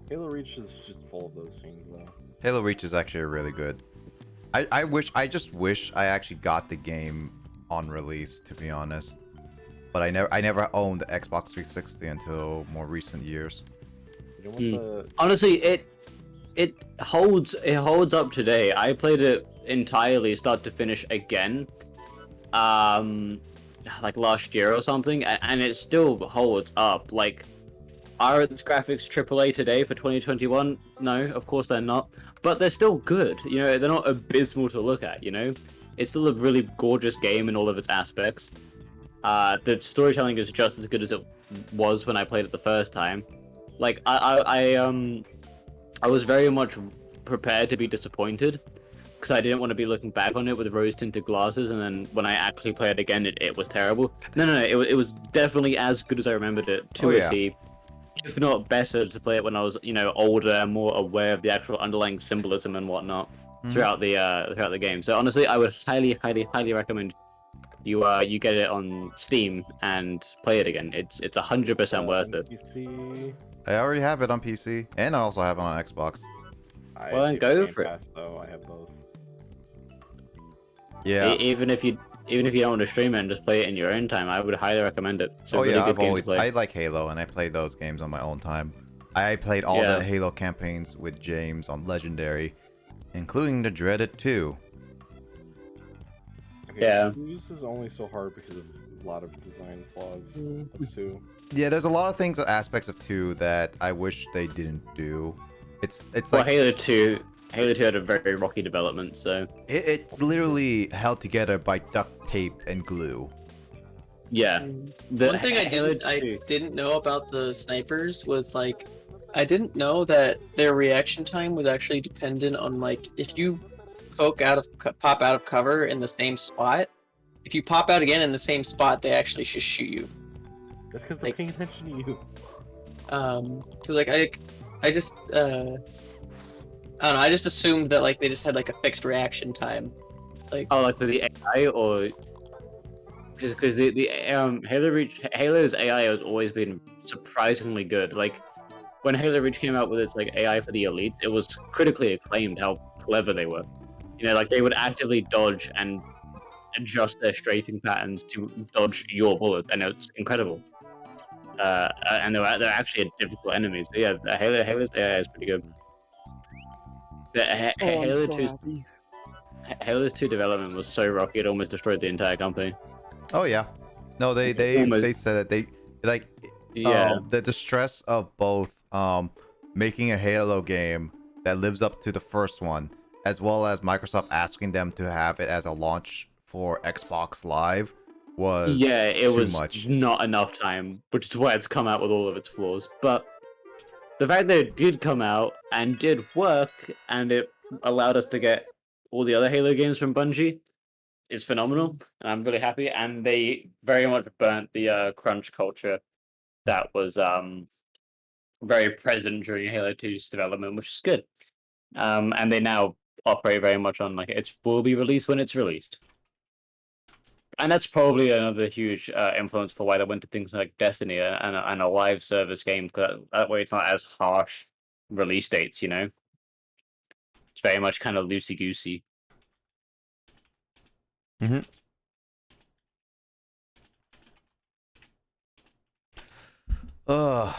Halo Reach is just full of those scenes, though. Halo Reach is actually really good. I just wish I actually got the game on release, to be honest. But I never owned the Xbox 360 until more recent years. Honestly, it holds up today. I played it entirely, start to finish again, like last year or something, and it still holds up. Like, are its graphics AAA today for 2021? No, of course they're not. But they're still good. They're not abysmal to look at. It's still a really gorgeous game in all of its aspects. The storytelling is just as good as it was when I played it the first time. Like, I was very much prepared to be disappointed, because I didn't want to be looking back on it with rose-tinted glasses, and then when I actually played it again, it was terrible. No, it was definitely as good as I remembered it to a T, if not better, to play it when I was, older and more aware of the actual underlying symbolism and whatnot throughout the game. So honestly, I would highly, highly, highly recommend you get it on Steam and play it again. It's 100% worth it. PC. I already have it on PC, and I also have it on Xbox. Well, then I pay go Game for it. Pass, though. I have both. Yeah. Even if you don't want to stream it and just play it in your own time, I would highly recommend it. It's a really good game to play. I like Halo, and I play those games on my own time. I played all Yeah. the Halo campaigns with James on Legendary, including the dreaded 2. Okay, Yeah. This is only so hard because of a lot of design flaws of 2. Yeah, there's a lot of things, aspects of 2 that I wish they didn't do. It's Well, like Halo 2 had a very rocky development, so it's literally held together by duct tape and glue. yeah. The One thing I Halo didn't know about the snipers was like, I didn't know that their reaction time was actually dependent on like if you pop out of cover in the same spot. If you pop out again in the same spot, they actually should shoot you. That's because they're Like- paying attention to you. So like I just I don't know. I just assumed that like they just had like a fixed reaction time. Like Oh, like for the AI, or because the Halo's AI has always been surprisingly good. Like when Halo Reach came out with its like AI for the elites, it was critically acclaimed how clever they were. You know, like they would actively dodge and adjust their strafing patterns to dodge your bullets, and it's incredible. And they're actually a difficult enemy. So yeah, the Halo's AI is pretty good. The Oh, I'm Halo so 2's happy. Halo's 2 development was so rocky it almost destroyed the entire company. Oh yeah, no, they Almost. said that they like Yeah. the stress of both making a Halo game that lives up to the first one, as well as Microsoft asking them to have it as a launch for Xbox Live was Yeah, it too was much. not enough time, which is why it's come out with all of its flaws. But the fact that it did come out and did work, and it allowed us to get all the other Halo games from Bungie, is phenomenal, and I'm really happy. And they very much burnt the crunch culture that was very present during Halo 2's development, which is good. And they now operate very much on like it will be released when it's released. And that's probably another huge influence for why they went to things like Destiny and a live service game. Cause that way, it's not as harsh release dates. You know, it's very much kind of loosey goosey. Ugh.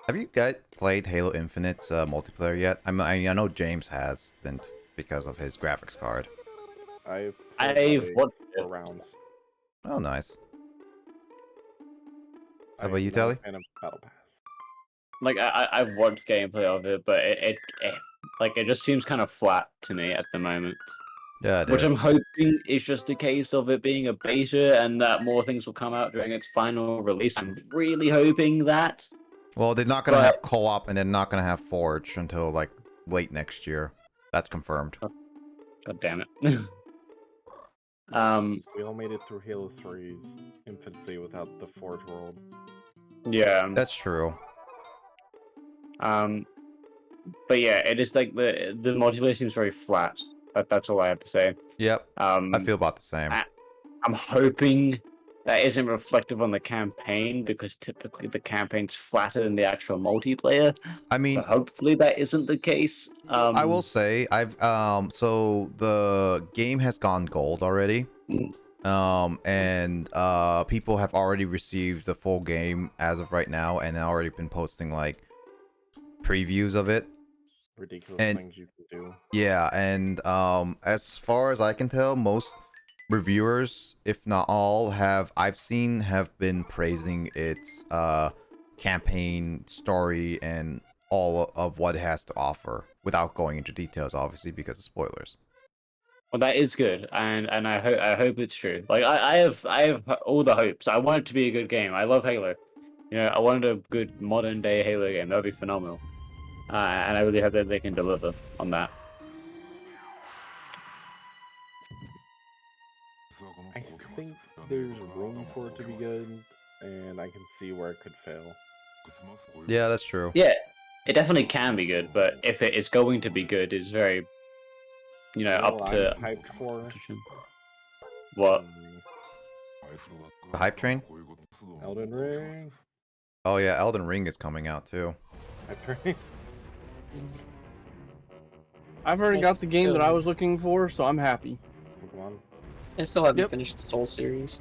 Have you guys played Halo Infinite's multiplayer yet? I know James hasn't because of his graphics card. I've I've watched it. 4 rounds. Oh, nice. How about I'm you, not a Tally? fan of Battle Pass. Like I've watched gameplay of it, but it just seems kind of flat to me at the moment. Yeah, it Which is. I'm hoping is just a case of it being a beta and that more things will come out during its final release. I'm really hoping that. Well, they're not gonna But- have co-op, and they're not gonna have Forge until like late next year. That's confirmed. God damn it. We all made it through Halo 3's infancy without the Forge world. Yeah. That's true. But yeah, it is like the multiplayer seems very flat. That's all I have to say. Yep, I feel about the same. I'm hoping that isn't reflective on the campaign because typically the campaign's flatter than the actual multiplayer. I mean, So hopefully that isn't the case. I will say I've so the game has gone gold already. And people have already received the full game as of right now and already been posting like previews of it. Ridiculous And- things you can do. Yeah, and as far as I can tell, most reviewers, if not all, I've seen have been praising its campaign, story, and all of what it has to offer, without going into details, obviously, because of spoilers. Well, that is good, and I hope it's true. Like I have all the hopes. I want it to be a good game. I love Halo. You know, I wanted a good modern day Halo game. That would be phenomenal. And I really hope that they can deliver on that. I think there's room for it to be good, and I can see where it could fail. Yeah, that's true. Yeah, it definitely can be good, but if it is going to be good, is very you know, You know up what to. I'm hyped for? What? The hype train? Elden Ring. Oh yeah, Elden Ring is coming out too. Hype train. I've already got the game that I was looking for, so I'm happy. Pokemon. I still haven't Yep. finished the Soul series.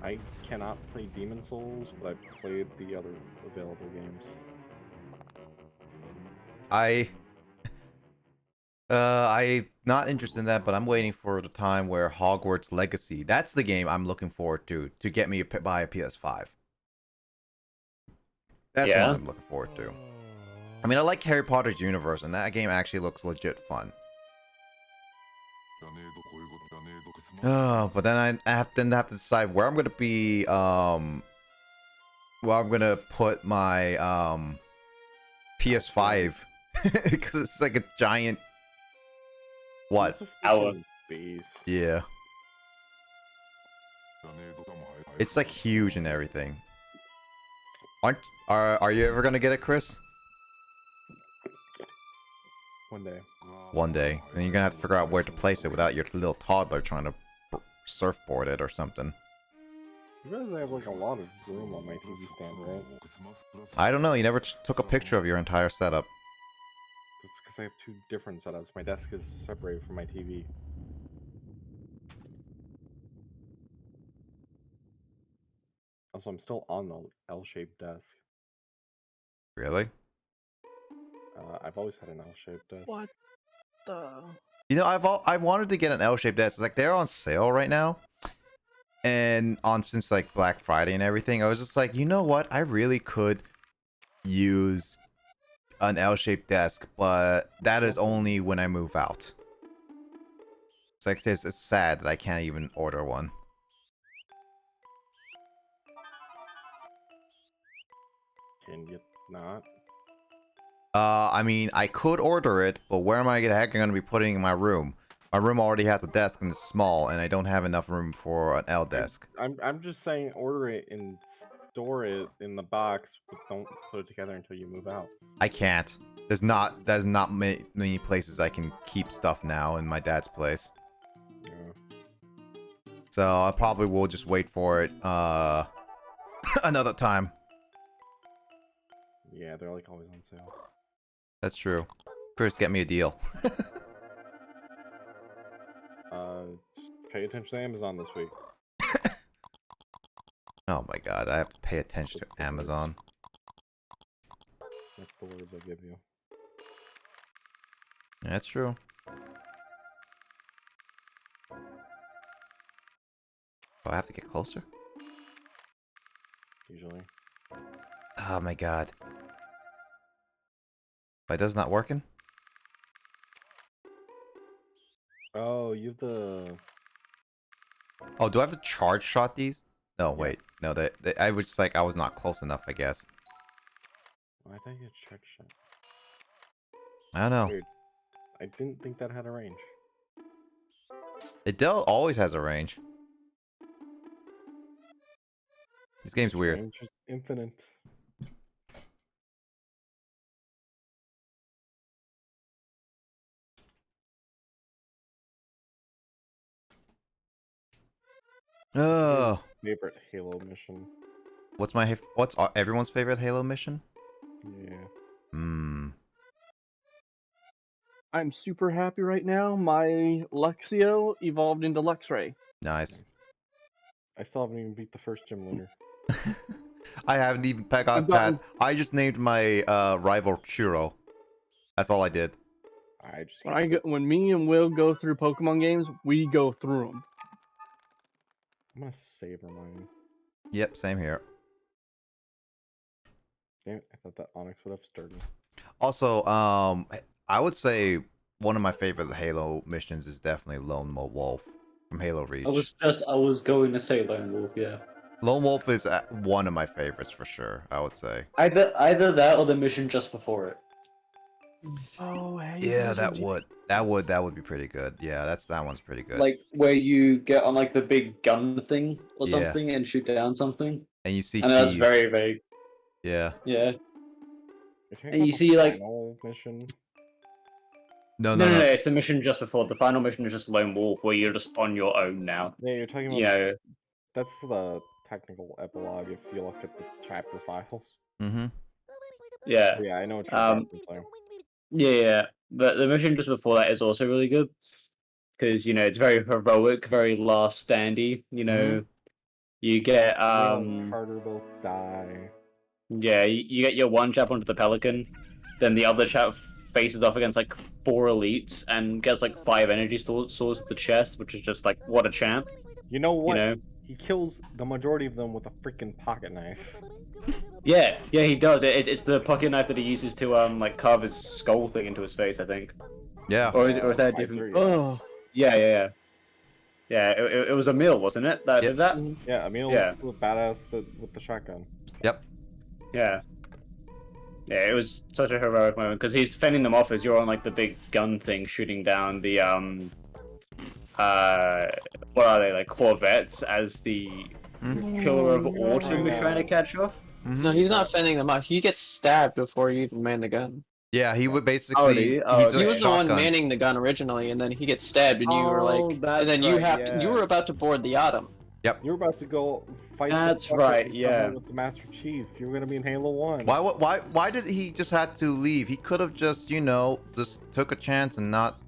I cannot play Demon Souls, but I played the other available games. I'm not interested in that, but I'm waiting for the time where Hogwarts Legacy. That's the game I'm looking forward to get me buy a PS5. That's Yeah? what I'm looking forward to. I mean, I like Harry Potter's universe, and that game actually looks legit fun. But then I have to decide where I'm gonna be. Where I'm gonna put my PS5 because it's like a giant. What? It's a Hour. freaking beast. Yeah. It's like huge and everything. Are you ever gonna get it, Chris? One day. One day. And you're gonna have to figure out where to place it without your little toddler trying to surfboard it or something. You realize I have like a lot of room on my TV stand, right? I don't know. You never took a picture of your entire setup. That's because I have two different setups. My desk is separated from my TV. Also, I'm still on the L-shaped desk. Really? I've always had an L-shaped desk. What the? You know, I've wanted to get an L-shaped desk. It's like they're on sale right now, and since like Black Friday and everything, I was just like, you know what? I really could use an L-shaped desk, but that is only when I move out. It's like it's sad that I can't even order one. Can you not? I mean, I could order it, but where am I the heck going to be putting it in my room? My room already has a desk and it's small, and I don't have enough room for an L desk. I'm just saying, order it and store it in the box, but don't put it together until you move out. I can't. There's not many places I can keep stuff now in my dad's place. Yeah. So I probably will just wait for it another time. Yeah, they're like always on sale. That's true. Chris, get me a deal. Pay attention to Amazon this week. Oh my god, I have to pay attention to Amazon. That's the words I give you. That's true. Do I have to get closer? Usually. Oh my god. Why does not working? Oh, you have the... Oh, do I have to charge shot these? No, Yeah. wait. No, I was just like, I was not close enough, I guess. Oh, I thought you had check shot. I don't know. Weird. I didn't think that had a range. It always has a range. This game's weird. Range is infinite. Oh, Favorite Halo mission. what's everyone's favorite Halo mission? Yeah. Hmm. I'm super happy right now. My Luxio evolved into Luxray. Nice. I still haven't even beat the first gym leader. I haven't even got I've gotten- past. I just named my rival Churro. That's all I did. I just When me and Will go through Pokemon games, we go through them. I'm gonna savor mine. Yep, same here. Damn it, I thought that Onyx would have stirred me. Also, I would say one of my favorite Halo missions is definitely Lone Wolf from Halo Reach. I was going to say Lone Wolf, yeah. Lone Wolf is one of my favorites for sure, I would say. Either that or the mission just before it. Oh, hey. Yeah, that would be pretty good. Yeah, that one's pretty good. Like where you get on like the big gun thing or Yeah. something and shoot down something. And you see I know that's keys. very vague. Yeah. Yeah. You're talking And you about see, the like- final mission. No, No, no, no, no. no. It's the mission just before. The final mission is just Lone Wolf, where you're just on your own now. Yeah, you're talking about. You know. That's the technical epilogue if you look at the chapter files. Mm-hmm. Yeah. Yeah, I know what you're Um. referencing. Yeah, yeah. But the mission just before that is also really good because it's very heroic, very last standy. You get Leo and Carter both die. yeah, you get your one chap onto the Pelican, then the other chap faces off against like 4 elites and gets like 5 energy swords to the chest, which is just like what a champ. You know You what? know. He kills the majority of them with a freaking pocket knife. Yeah, yeah, he does. It's the pocket knife that he uses to like carve his skull thing into his face, I think. Yeah. Or is that a Kaiser, different? yeah. Oh, Yeah, yeah, yeah. Yeah, it was Emil, wasn't it? That Yep. did that. Yeah, Emil's Yeah. the badass with the shotgun. Yep. Yeah. Yeah, it was such a heroic moment because he's fending them off as you're on like the big gun thing, shooting down the what are they, like Corvettes, as the Pillar of Autumn is trying to catch off. No, he's not fending them off. He gets stabbed before you even man the gun. Yeah, he would Oh, basically. did he? Oh, He's okay. He a was the one shotgun. manning the gun originally, and then he gets stabbed, and you were Oh, like, that's and then you right, have yeah. you were about to board the Autumn. You were about to go fight. That's the right, fucking yeah. Covenant with the Master Chief. You were gonna be in Halo 1. Why did he just had to leave? He could have just just took a chance and not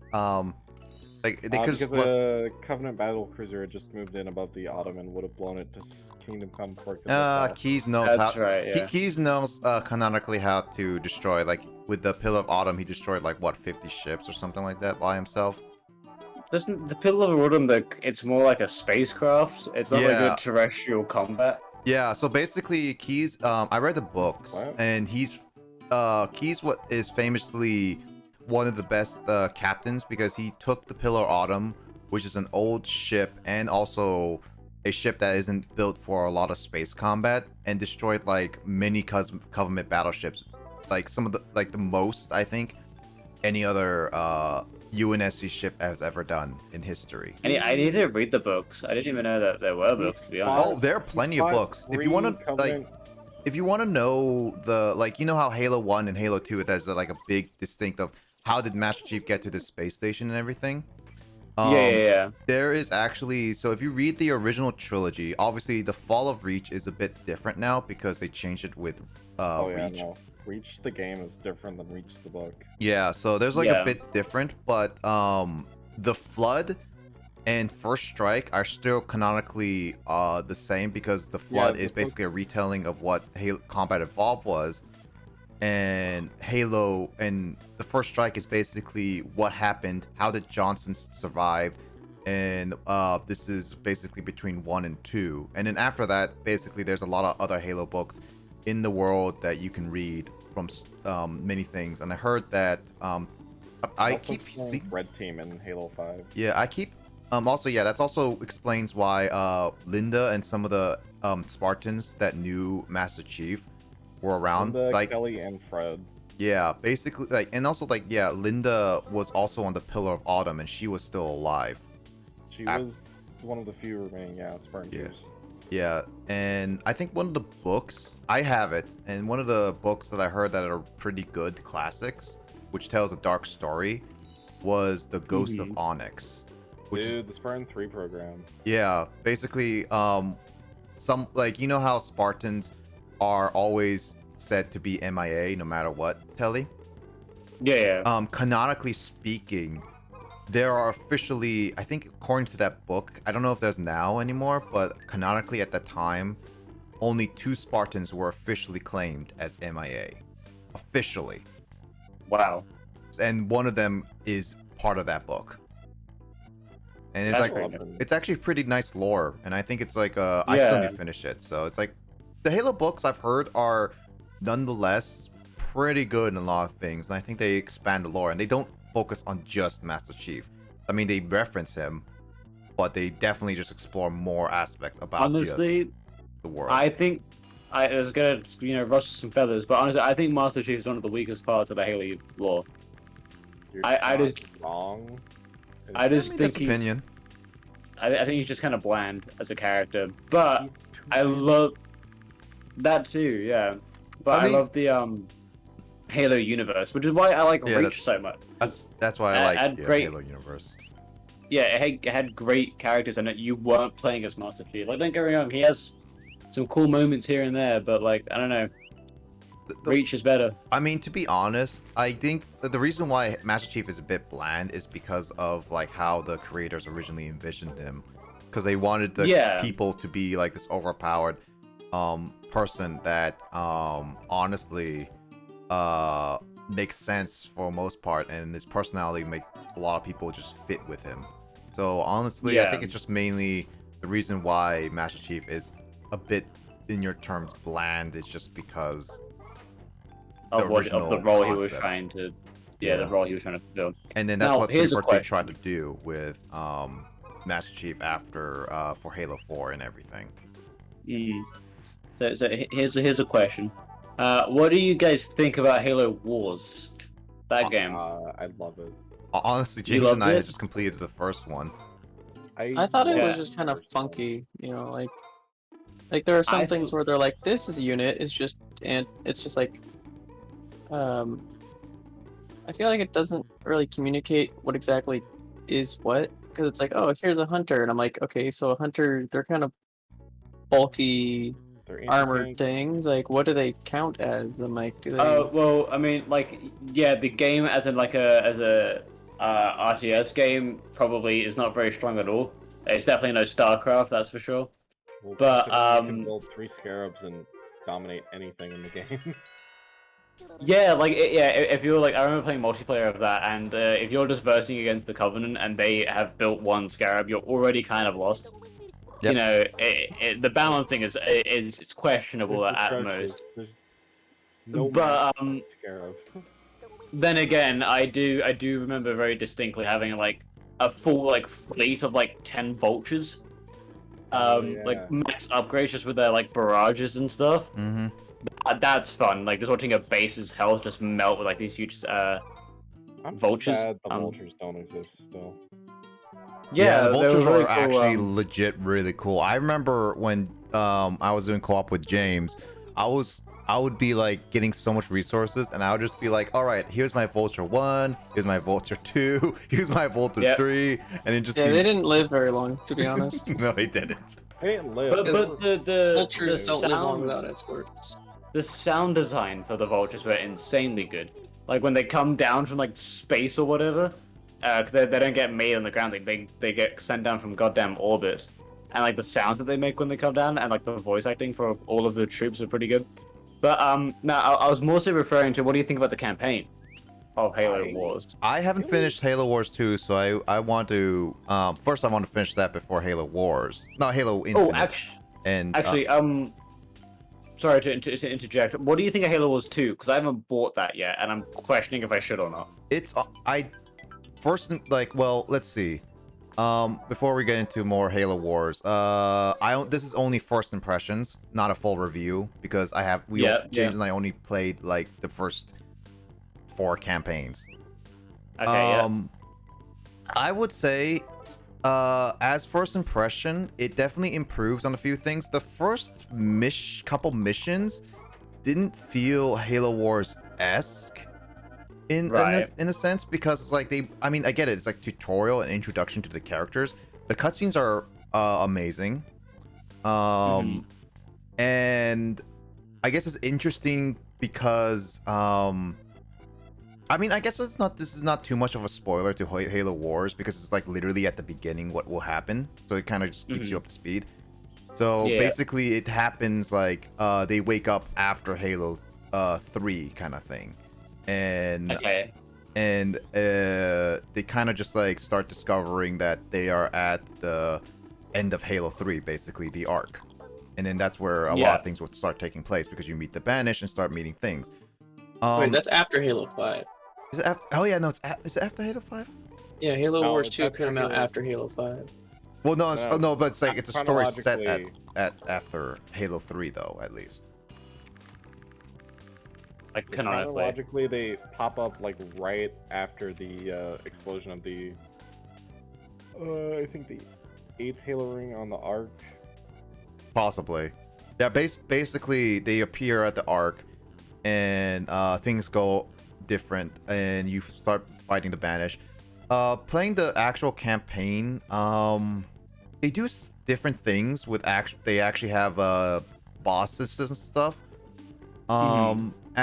like they could Because just the Covenant battle cruiser had just moved in above the Autumn and would have blown it to Kingdom Come before it could lift off. Keys knows That's how. right, yeah. Keys knows canonically how to destroy. Like with the Pillar of Autumn, he destroyed like what 50 ships or something like that by himself. Doesn't the Pillar of Autumn, it's more like a spacecraft? It's not like Yeah. a terrestrial combat. Yeah. So basically, Keys. I read the books, What? and he's Keys what is famously one of the best captains because he took the Pillar of Autumn, which is an old ship and also a ship that isn't built for a lot of space combat, and destroyed like many Covenant battleships, like some of the most I think any other UNSC ship has ever done in history. I need to read the books. I didn't even know that there were books, to be honest. Oh, there are plenty of books. If you want to like, if you want to know how Halo 1 and Halo 2, there's like a big distinct of how did Master Chief get to the space station and everything. Yeah. There is actually, so if you read the original trilogy, obviously the Fall of Reach is a bit different now because they changed it with Reach. No. Reach the game is different than Reach the book. Yeah, so there's like Yeah. a bit different, but the Flood and First Strike are still canonically the same because the Flood the is book- basically a retelling of what Halo Combat Evolved was, and Halo and the First Strike is basically what happened, how did Johnson survive, and this is basically between 1 and 2, and then after that, basically there's a lot of other Halo books in the world that you can read from many things, and I heard that I Also keep explains seeing. Red Team in Halo 5. Yeah, I keep. Also, yeah, that's also explains why Linda and some of the Spartans that knew Master Chief were around. Linda, Like, Kelly, and Fred. yeah, basically, like, and also like, yeah, Linda was also on the Pillar of Autumn, and she was still alive. She Ah. was one of the few remaining, Spartan Yeah. Jews. Yeah, and I think one of the books I have it, and one of the books that I heard that are pretty good classics, which tells a dark story, was The Ghost of Onyx, which is Dude, the Spartan 3 program. yeah, basically, some like how Spartans are always said to be MIA no matter what, Telly. Yeah. Canonically speaking, there are officially, I think, according to that book, I don't know if there's now anymore, but canonically at that time, only 2 Spartans were officially claimed as MIA, officially, Wow. and one of them is part of that book. And it's That's like pretty good. it's actually pretty nice lore, and I think it's like I still Yeah. need to finish it. So it's like the Halo books I've heard are nonetheless pretty good in a lot of things, and I think they expand the lore, and they don't focus on just Master Chief. I mean, they reference him, but they definitely just explore more aspects about Honestly, the world. I think I was gonna rustle some feathers, but honestly, I think Master Chief is one of the weakest parts of the Halo lore. You're I not just- wrong. I just mean, think that's he's. opinion. I think he's just kind of bland as a character, but He's too I love that too. Yeah, but I I mean- love the Halo universe, which is why I like Yeah, Reach so much. That's why I like and the great- Halo universe. Yeah, it had great characters in it. You weren't playing as Master Chief. Like, don't get me wrong, he has some cool moments here and there, but like, I don't know, Reach is better. I mean, to be honest, I think that the reason why Master Chief is a bit bland is because of like how the creators originally envisioned him, because they wanted the people to be like this overpowered person that honestly makes sense for most part, and his personality make a lot of people just fit with him. So honestly, I think it's just mainly the reason why Master Chief is a bit, in your terms, bland is just because Of the role he was concept. trying to, the role he was trying to fulfill. And then that's Now, what here's a 343 question. tried to do with Master Chief after for Halo 4 and everything. So here's a question. What do you guys think about Halo Wars? That game. I love it. Honestly, You James and loved I it? had just completed the first one. I thought it Yeah. was just kind of funky, you know, like there are some things where they're like, this is a unit, it's just, and it's just like, I feel like it doesn't really communicate what exactly is what, because it's like, oh, here's a hunter, and I'm like, okay, so a hunter, they're kind of bulky They're armored anti-tanks. things, like what do they count as? I'm like, do they? Well, I mean, like, yeah, the game as in like a RTS game probably is not very strong at all. It's definitely no StarCraft, that's for sure. Well, But, considering you can build 3 scarabs and dominate anything in the game. Yeah, like if you're like, I remember playing multiplayer of that, and if you're just versing against the Covenant and they have built one Scarab, you're already kind of lost. Yep. You know, the balancing is questionable It's at atrocious. most. There's no But scarab. then again, I do remember very distinctly having like a full like fleet of like 10 vultures, Yeah. like max upgrades just with their like barrages and stuff. Mm-hmm. That's fun. Like just watching a base's health just melt with like these huge I'm vultures. sad the vultures don't exist still. Yeah, the they were vultures really are cool, actually legit really cool. I remember when I was doing co-op with James, I would be like getting so much resources, and I would just be like, all right, here's my vulture 1, here's my vulture 2, here's my vulture 3, and it just yeah, they didn't live very long, to be honest. No, they didn't. They didn't live. But the Vultures the don't live long sound- without escorts. The sound design for the vultures were insanely good. Like when they come down from like space or whatever, because they don't get made on the ground. They get sent down from goddamn orbit, and like the sounds that they make when they come down, and like the voice acting for all of the troops are pretty good. But no, I was mostly referring to what do you think about the campaign of Halo Wars? I haven't finished Halo Wars 2, so I want to first I want to finish that before Halo Wars. No, Halo Infinite. Oh, actually, sorry to interject. What do you think of Halo Wars 2? Because I haven't bought that yet, and I'm questioning if I should or not. It's well, let's see. Before we get into more Halo Wars, this is only first impressions, not a full review, because James and I only played like the first 4 campaigns. Okay, I would say, as first impression, it definitely improves on a few things. The first couple missions didn't feel Halo Wars-esque in a sense, because it's like I mean, I get it, it's like tutorial and introduction to the characters. The cutscenes are amazing. And I guess it's interesting because I mean, I guess this is not too much of a spoiler to Halo Wars, because it's like literally at the beginning what will happen, so it kind of just keeps you up to speed. So basically it happens like they wake up after Halo 3 kind of thing, and they kind of just like start discovering that they are at the end of Halo 3, basically the arc, and then that's where a lot of things will start taking place, because you meet the Banished and start meeting things. Wait, that's after Halo 5. Is it after? Oh yeah, no, is it after Halo 5? Yeah, Halo Wars 2 came out after Halo 5. Well, no, but it's like it's a story set at after Halo 3 though, at least. Like chronologically, they pop up like right after the explosion of the I think the 8th Halo ring on the Ark. Possibly. Yeah, basically they appear at the Ark, and things go different, and you start fighting the Banish. Playing the actual campaign, they do different things with they actually have bosses and stuff.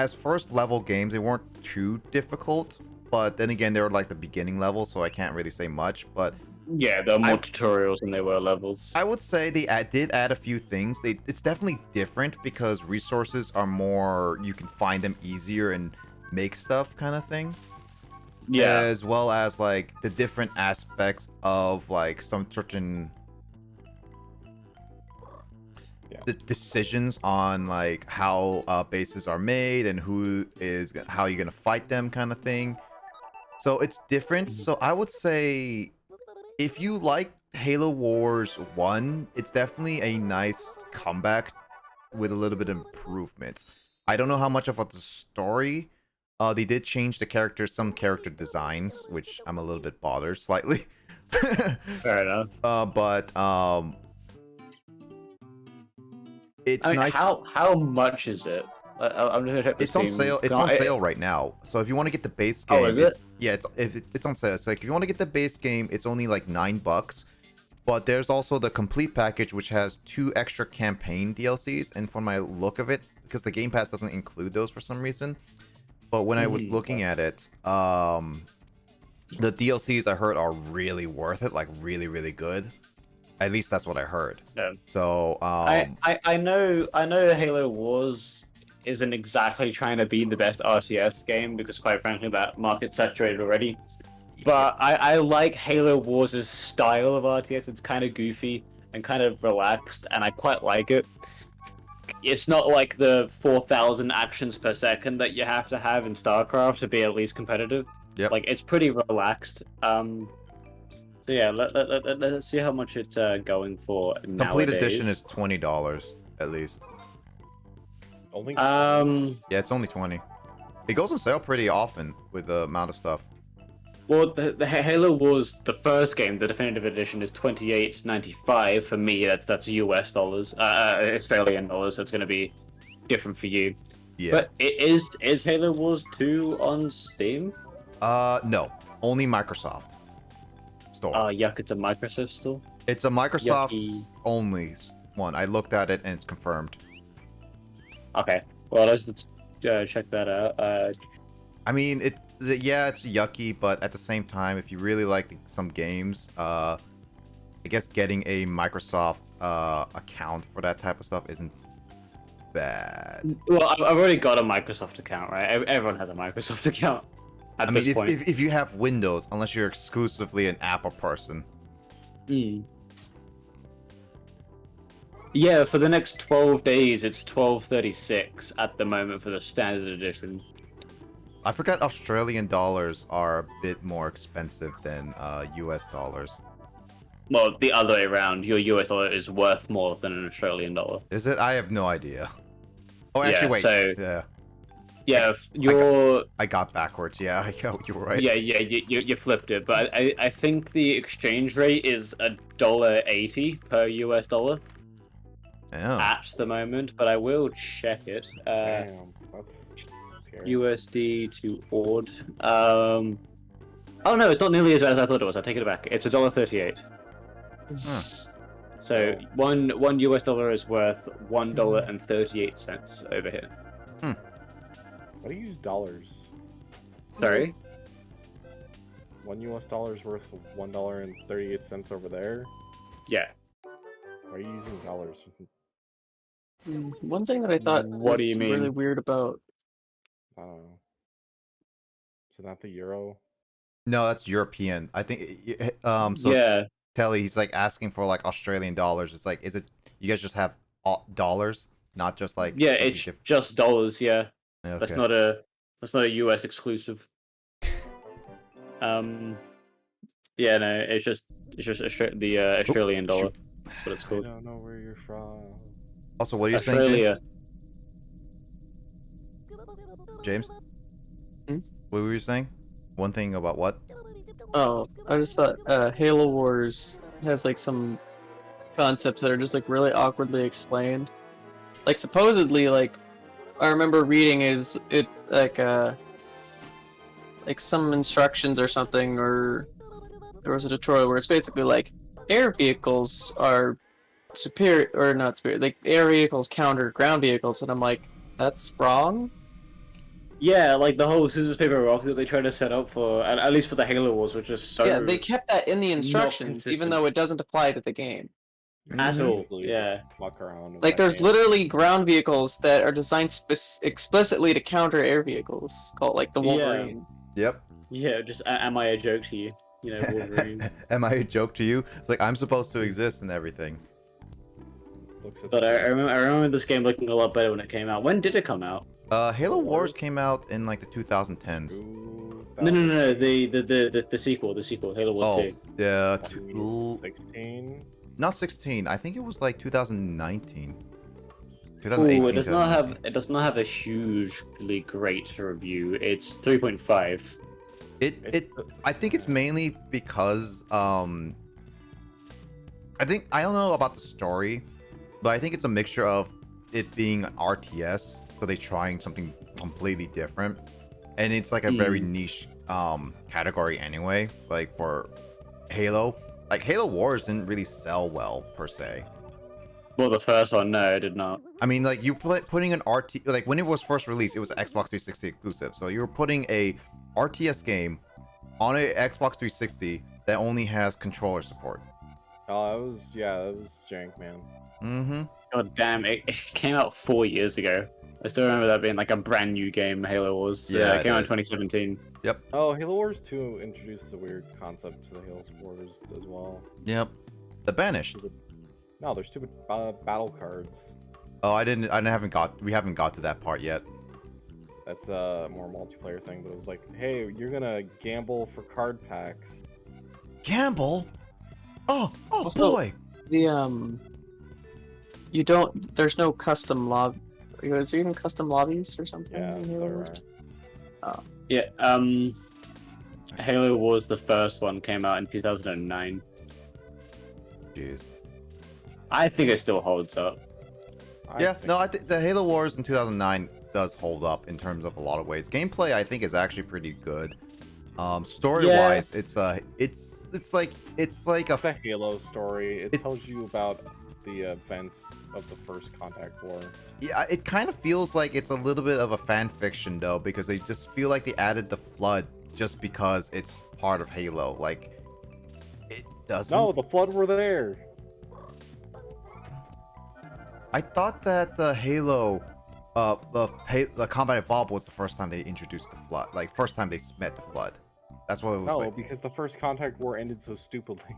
As first level games, they weren't too difficult, but then again, they were like the beginning level, so I can't really say much. But Yeah, there are more tutorials than there were levels. I would say they did add a few things. It's definitely different because resources are more, you can find them easier and make stuff kind of thing. Yeah. As well as like the different aspects of like some certain the decisions on like how bases are made and how you're gonna fight them kind of thing. So it's different. So I would say if you like Halo Wars 1, it's definitely a nice comeback with a little bit of improvements. I don't know how much about the story. They did change some character designs, which I'm a little bit bothered slightly. Fair enough. But it's nice. How much is it? I'm just gonna check the It's on Steam. sale. It's on sale right now. So if you want to get the base game, Oh, is it? It's on sale. So like, if you want to get the base game, it's only like $9. But there's also the complete package, which has 2 extra campaign DLCs. And from my look of it, because the Game Pass doesn't include those for some reason. But when I was looking at it, the DLCs I heard are really worth it, like really, really good. At least that's what I heard. Yeah. So I know Halo Wars isn't exactly trying to be the best RTS game because quite frankly that market's saturated already. But I like Halo Wars' style of RTS. It's kind of goofy and kind of relaxed, and I quite like it. It's not like the 4,000 actions per second that you have to have in StarCraft to be at least competitive. Yep. Like, it's pretty relaxed. So yeah, let's see how much it's going for nowadays. Complete edition is $20 at least. Only? Yeah, it's only 20. It goes on sale pretty often with the amount of stuff. Well, the Halo Wars, the first game, the definitive edition, is $28.95 for me. That's US dollars, Australian dollars. So it's going to be different for you. Yeah. But is Halo Wars 2 on Steam? No, only Microsoft store. Yuck! It's a Microsoft store. It's a Microsoft Yucky. only one. I looked at it and it's confirmed. Okay. Well, let's check that out. I mean, yeah, it's yucky, but at the same time, if you really like some games, I guess getting a Microsoft account for that type of stuff isn't bad. Well, I've already got a Microsoft account, right? Everyone has a Microsoft account at this point. If you have Windows, unless you're exclusively an Apple person. Yeah, for the next 12 days, it's $12.36 at the moment for the standard edition. I forgot Australian dollars are a bit more expensive than US dollars. Well, the other way around, your US dollar is worth more than an Australian dollar. Is it? I have no idea. Oh, actually, Yeah, wait. so- Yeah. Yeah, your I got backwards. Yeah, you were right. yeah, you flipped it, but I think the exchange rate is $1.80 per US dollar Yeah. at the moment, but I will check it. Damn, that's scary. USD to AUD. Oh no, it's not nearly as bad as I thought it was. I take it back. It's $1.38. Huh. So one US dollar is worth $1.38 over here. Why do you use dollars? Sorry. $1 US is worth $1.38 over there. Yeah. Why are you using dollars? One thing that I thought What do was you mean? really weird about I don't know. Is it not the euro? No, that's European. I think. So Yeah. Telly, he's like asking for like Australian dollars. It's like, is it? You guys just have dollars, not just like. Yeah, something it's different? just dollars. Yeah. Okay. That's not a US exclusive. Yeah, no, it's just the Australian dollar. That's what it's I called. don't know where you're from. Also, what are you saying, James? Australia. James? Hmm? What were you saying? One thing about what? Oh, I just thought Halo Wars has like some concepts that are just like really awkwardly explained. Like supposedly like I remember reading is it like some instructions or something, or there was a tutorial where it's basically like air vehicles are superior or not superior, like air vehicles counter ground vehicles, and I'm like, that's wrong. Yeah, like the whole scissors paper rock that they try to set up for, at least for the Halo Wars, which is so Yeah, they kept that in the not instructions, even consistent though it doesn't apply to the game. You at can all. easily Yeah. just fuck around with Like, that there's game. literally ground vehicles that are designed explicitly to counter air vehicles, called like the Yeah. Wolverine. Yep. Yeah, just am I a joke to you? You know, Wolverine. Am I a joke to you? It's like I'm supposed to exist and everything. Looks at But the- I remember this game looking a lot better when it came out. When did it come out? Halo Wars Wars? came out in like the 2010s. No. The sequel, Halo Wars Oh, 2. yeah, 16. not 16. I think it was like 2019. 2018. Ooh, it does not 2019. have a hugely great review. It's 3.5. I think it's mainly because I don't know about the story, but I think it's a mixture of it being RTS, so they're trying something completely different, and it's like a very niche category anyway. Like for Halo, like Halo Wars didn't really sell well per se. Well, the first one, no, it did not. I mean, like putting an like when it was first released, it was Xbox 360 exclusive. So you're putting a RTS game on a Xbox 360 that only has controller support. Oh, that was jank, man. Mm-hmm. God damn, it came out 4 years ago. I still remember that being like a brand new game, Halo Wars. Yeah, It came out in is. 2017. Oh, Halo Wars 2 introduced a weird concept to the Halo Wars as well. Yep. The Banished. No, there's stupid battle cards. Oh, we haven't got to that part yet. That's a more multiplayer thing, but it was like, hey, you're gonna gamble for card packs. Gamble? Oh Also- boy! The there's no custom lob. Is there even custom lobbies or something? Yeah, in that's Halo not Wars? right. Yeah, Halo Wars, the first one, came out in 2009. Jeez. I think it still holds up. I think the Halo Wars in 2009 does hold up in terms of a lot of ways. Gameplay, I think, is actually pretty good. Story-wise, it's like a It's a Halo story. It It- tells you about the events of the first Contact War. yeah. It kind of feels like it's a little bit of a fan fiction though, because they just feel like they added the Flood just because it's part of Halo. Like, it doesn't. No, the Flood were there. I thought that the Halo, the Combat Evolved was the first time they introduced the Flood. Like, first time they met the Flood. That's what it was No, like. because the first Contact War ended so stupidly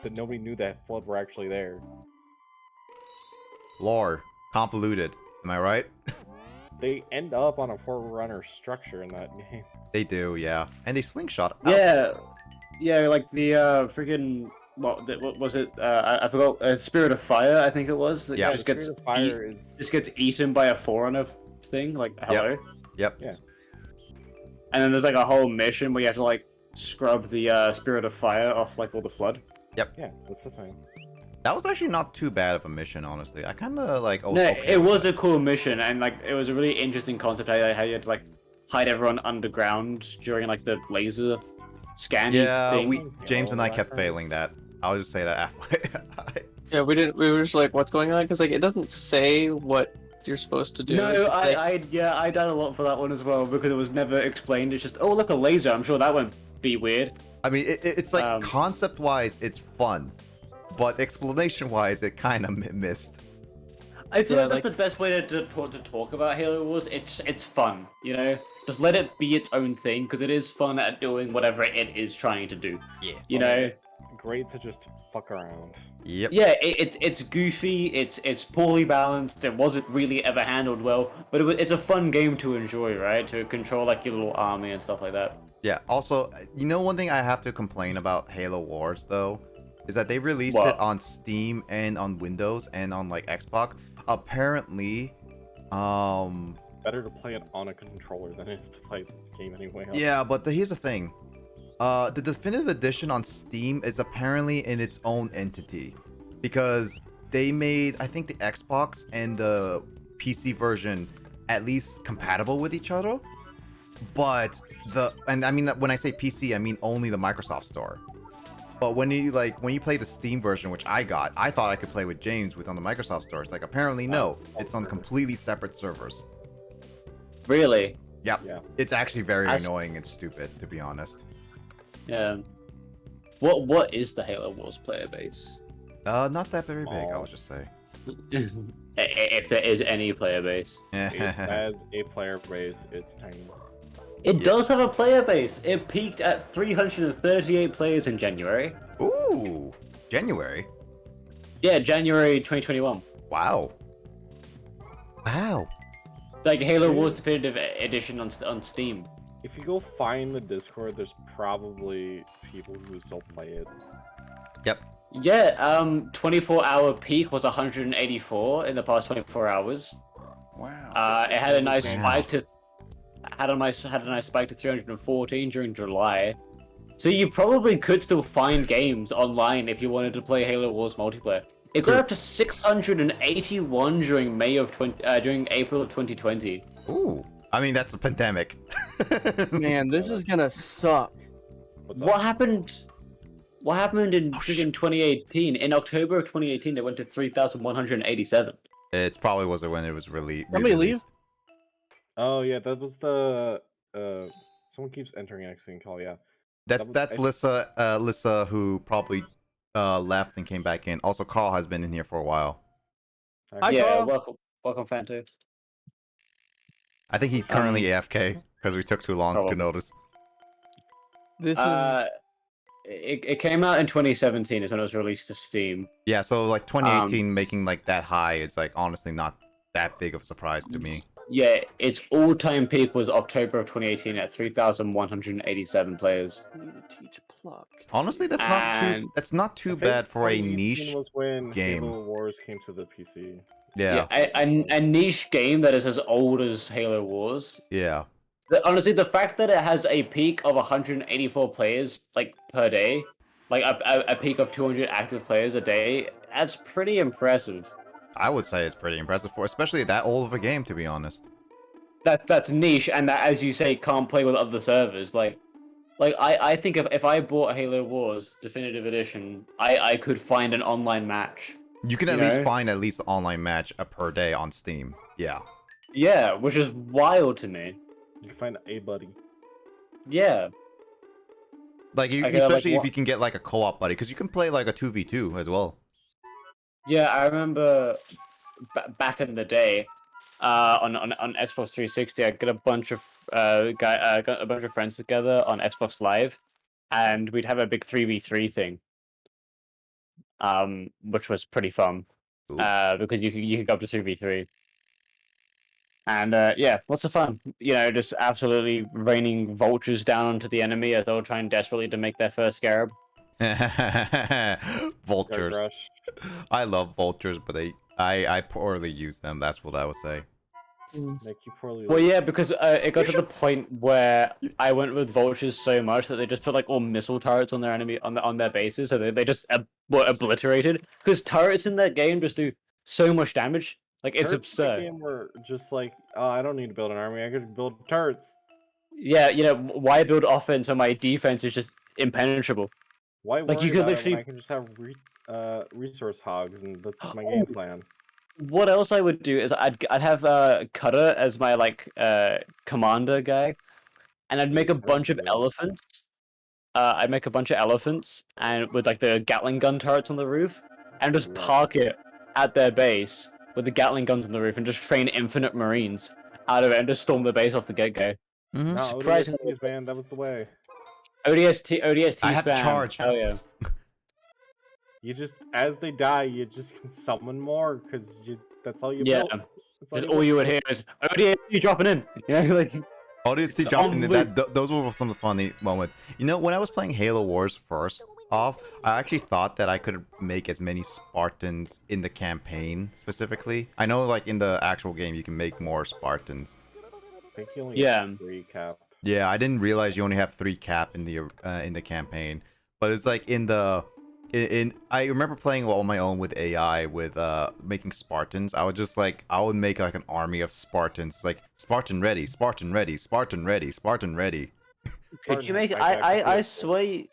that nobody knew that Flood were actually there. Lore. Convoluted. Am I right? They end up on a Forerunner structure in that game. They do, yeah. And they slingshot. out. Yeah, like the freaking what was it? I forgot. Spirit of Fire, I think it was. That Yeah. just The gets Spirit of Fire is just gets eaten by a Forerunner thing. Like hello. Yep. Yeah. And then there's like a whole mission where you have to like scrub the Spirit of Fire off like all the Flood. Yeah, that's the thing. That was actually not too bad of a mission, honestly. I kind of like. No, okay it with was it. a cool mission, and like it was a really interesting concept how you had to like hide everyone underground during like the laser scan Yeah, thing. James and I kept Background. failing that. I'll just say that. Yeah, we didn't. We were just like, what's going on? Because like it doesn't say what you're supposed to do. It's No, just like- I died a lot for that one as well because it was never explained. It's just, oh look, a laser. I'm sure that won't be weird. I mean, it's like Um, concept-wise, it's fun, but explanation-wise, it kind of missed. I feel Yeah, like that's like- the best way to talk about Halo Wars. It's fun, you know. Just let it be its own thing because it is fun at doing whatever it is trying to do. Yeah. You know. Great to just fuck around. Yep. Yeah, it's goofy. It's poorly balanced. It wasn't really ever handled well, but it's a fun game to enjoy, right? To control like your little army and stuff like that. Yeah. Also, you know, one thing I have to complain about Halo Wars though, is that they released What? it on Steam and on Windows and on like Xbox. Apparently, Better to play it on a controller than it is to play the game anyway. yeah, but here's the thing. The definitive edition on Steam is apparently in its own entity because they made, I think, the Xbox and the PC version at least compatible with each other. But and I mean that when I say PC, I mean only the Microsoft Store. But when you play the Steam version, which I thought I could play with James on the Microsoft Store. It's like apparently no, it's on completely separate servers. Really? Yep. Yeah. It's actually very annoying and stupid, to be honest. Yeah. What is the Halo Wars player base? Not that very big, I would just say. If there is any player base. It has a player base. It's tiny. It does have a player base. It peaked at 338 players in January. Ooh, January. Yeah, January 2021. Wow. Wow. Like Halo Wars Definitive Edition on Steam. If you go find the Discord, there's probably people who still play it. Yep. Yeah, 24-hour peak was 184 in the past 24 hours. Wow. It had a nice spike to had a nice spike to 314 during July. So you probably could still find games online if you wanted to play Halo Wars multiplayer. It got up to 681 during during April of 2020. Ooh. I mean, that's a pandemic. Man, this is gonna suck. What happened? What happened in freaking 2018? In October of 2018, it went to 3,187. It probably wasn't when it was Somebody leave? released. Oh yeah, that was the someone keeps entering an accident call. Yeah. That's Lissa who probably left and came back in. Also, Carl has been in here for a while. Hi, Yeah, Carl. welcome, Fanto. I think he's currently AFK because we took too long to Probably. notice. This is It came out in 2017 is when it was released to Steam. Yeah, so like 2018 making like that high, it's like honestly not that big of a surprise to me. Yeah, its all-time peak was October of 2018 at 3,187 players. I need to teach pluck. Honestly, that's not too I think bad for a 2018 niche was when game. Halo Wars came to the PC. Yeah. A niche game that is as old as Halo Wars. Yeah. Honestly, the fact that it has a peak of 184 players like per day, like a peak of 200 active players a day, that's pretty impressive. I would say it's pretty impressive for especially that old of a game, to be honest. That's niche, and that, as you say, can't play with other servers. Like I think if I bought Halo Wars Definitive Edition, I could find an online match. You can at least find an online match per day on Steam. Yeah. Yeah, which is wild to me. You can find a buddy. Yeah. Like especially if you can get like a co-op buddy, because you can play like a 2v2 as well. Yeah, I remember back in the day, on Xbox 360, I got a bunch of got a bunch of friends together on Xbox Live, and we'd have a big 3v3 thing, which was pretty fun, because you could go up to 3v3, and yeah, lots of fun. You know, just absolutely raining vultures down onto the enemy as they're trying desperately to make their first scarab. Vultures. Rush. I love vultures, but I poorly use them. That's what I would say. Make you poorly. Well, yeah, because it got to the point where I went with vultures so much that they just put like all missile turrets on their enemy on their bases, so they just were obliterated. Because turrets in that game just do so much damage, like it's Turrets in the absurd. game were just like, oh, I don't need to build an army. I could build turrets. Yeah, you know, why build offense when my defense is just impenetrable? Why Like, worry you could about it when literally- I can just have resource hogs, and that's my game plan. What else I would do is I'd have Cutter as my like commander guy, and I'd make a bunch of elephants. I'd make a bunch of elephants and with like the Gatling gun turrets on the roof, and just park it at their base with the Gatling guns on the roof, and just train infinite Marines out of it and just storm the base off the get-go. Mm-hmm. No, Surprisingly- ODSTs, man, that was the way. ODST I have to spam. charge. Hell yeah. You just, as they die, you just can summon more, because that's all you Yeah. built. That's Just all you would hear is ODST dropping in. You know, like ODST It's dropping in unbelievable. those were some of the funny moments. You know, when I was playing Halo Wars first off, I actually thought that I could make as many Spartans in the campaign specifically. I know, like in the actual game, you can make more Spartans. I think you only Yeah. have 3 cap. Yeah, I didn't realize you only have 3 cap in the campaign, but it's like in the I remember playing on my own with AI with making Spartans. I would just like I would make like an army of Spartans, like Spartan ready, Spartan ready, Spartan ready, Spartan ready. Could you Spartan make? has high I accuracy.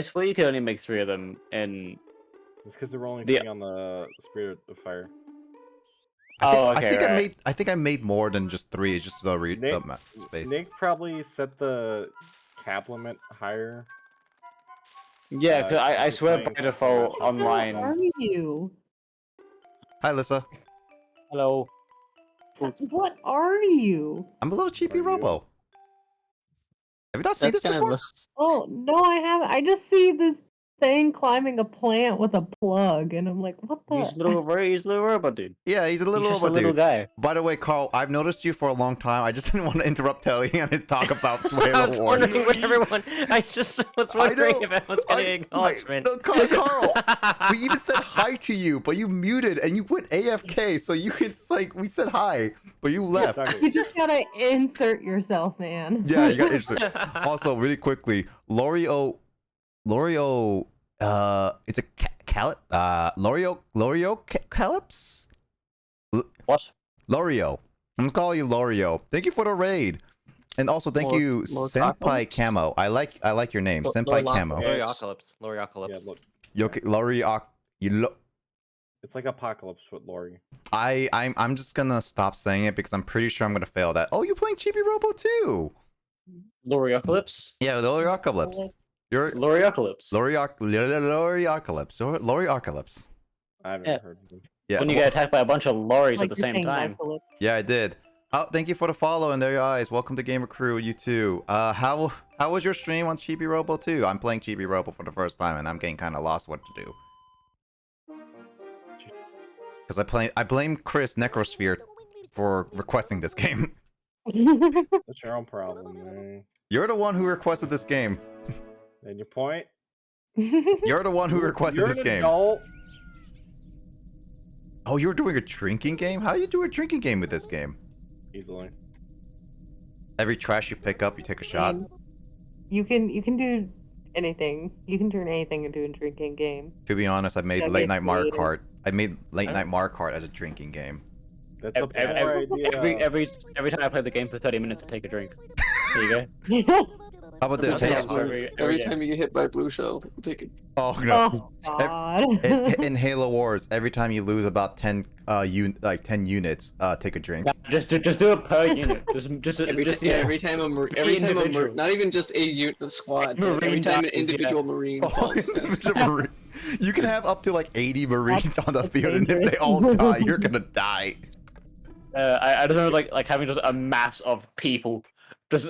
swear you could only make 3 of them in. It's because there were only The- 3 on the Spirit of Fire. Oh, I okay, think I right. made I think I made more than just 3. It's just the Nick, space. Nick probably set the cap limit higher. Yeah, because I he's swear playing by default Smash. Who online. are you? Hi, Lissa. Hello. What are you? I'm a little Chibi-Robo. Have you not seen That's this kind before? of Oh no, I haven't. I just see this thing climbing a plant with a plug, and I'm like, what the? He's a little robot dude. Yeah, he's a little He's just a robot little dude. guy. By the way, Carl, I've noticed you for a long time. I just didn't want to interrupt Telly and his talk about I Halo was Wars. wondering where everyone. I just was wondering know, if I was getting acknowledgement. No, Carl, we even said hi to you, but you muted and you went AFK. So it's like we said hi, but you left. Exactly. You just gotta insert yourself, man. Yeah, you got interested. Also, really quickly, Lorio, it's a Lorio Calypse? What? Lorio. I'm gonna call you Lorio. Thank you for the raid. And also thank Lord- you, Lord Senpai Camo. I like your name, Senpai Lord Camo. Yeah, Loriocalypse. Yeah, look, Lorio. it's like Apocalypse with Lori. I'm just gonna stop saying it because I'm pretty sure I'm gonna fail that. Oh, you're playing Chibi-Robo too? Loriocalypse? Yeah, Loriocalypse. You're Loriocalypse. Loriocalypse. I haven't Yeah. heard of them. Yeah. When you get attacked by a bunch of lorries Like at the you're same saying time. Michael, Yeah, I did. Oh, thank you for the follow and there your eyes. Welcome to Gamer Crew, you too. How was your stream on Chibi-Robo too? I'm playing Chibi-Robo for the first time and I'm getting kind of lost what to do. Because I blame Chris Necrosphere for requesting this game. That's your own problem, man. You're the one who requested this game. And your point? You're the one who requested You're this an game. adult. Oh, you were doing a drinking game? How do you do a drinking game with this game? Easily. Every trash you pick up, you take a shot. And you can do anything. You can turn anything into a drinking game. To be honest, I made Yeah, Late get Night Mario creative. Kart. I made Late Night Mario Kart as a drinking game. That's a poor idea. Every time I play the game for 30 minutes, I take a drink. There you go. How about this? That's Hey, what- every game. time you get hit by a blue shell, take it. oh no! Oh god. In Halo Wars, every time you lose about 10 units, take a drink. Nah, just do it per unit. Just Every time Individual. not even just a unit, a squad. Marine Every time an dies, yeah. individual marine Oh, falls down. individual Marine. You can have up to like 80 Marines That's on the field, and if dangerous. they all die, you're gonna die. I don't know, like having just a mass of people, just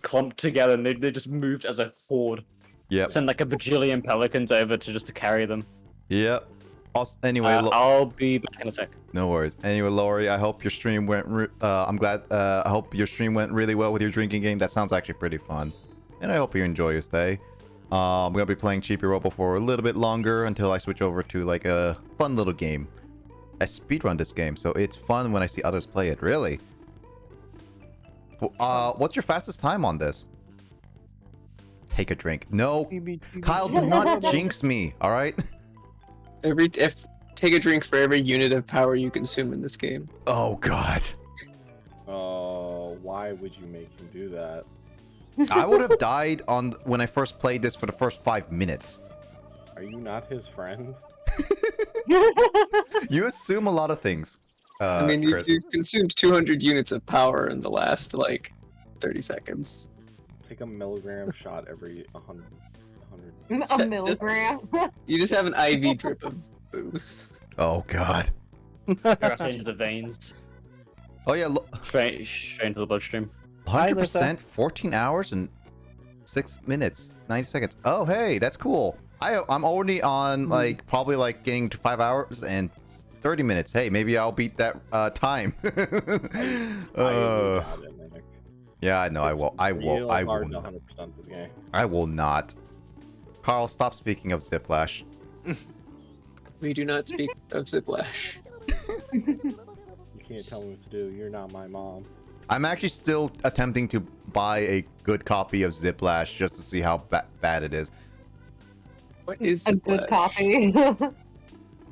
clumped together, and they just moved as a horde. Yep. Send like a bajillion pelicans over to carry them. Yep. Also, anyway, I'll be back in a sec. no worries. Anyway, Lori, I hope your stream went. I'm glad. I hope your stream went really well with your drinking game. That sounds actually pretty fun, and I hope you enjoy your stay. I'm gonna be playing Chibi-Robo for a little bit longer until I switch over to like a fun little game. I speedrun this game, so it's fun when I see others play it. Really. What's your fastest time on this? Take a drink. No, Kyle, do not jinx me. All right. Take a drink for every unit of power you consume in this game. Oh God. Why would you make him do that? I would have died when I first played this for the first 5 minutes. Are you not his friend? You assume a lot of things. I mean, Chris. you consumed 200 units of power in the last, like, 30 seconds. Take a milligram shot every 100. A milligram. You just have an IV drip of booze. Oh God. Directly into the veins, Oh yeah, straight into the bloodstream. 100%, 14 hours and 6 minutes, 90 seconds. Oh hey, that's cool. I'm already on like probably like getting to 5 hours and 30 minutes. Hey, maybe I'll beat that time. Yeah, I know. I will. I will. I will. 100% this game. I will not. Carl, stop speaking of Ziplash. We do not speak of Ziplash. You can't tell me what to do. You're not my mom. I'm actually still attempting to buy a good copy of Ziplash just to see how bad it is. What is A good Ziplash? copy.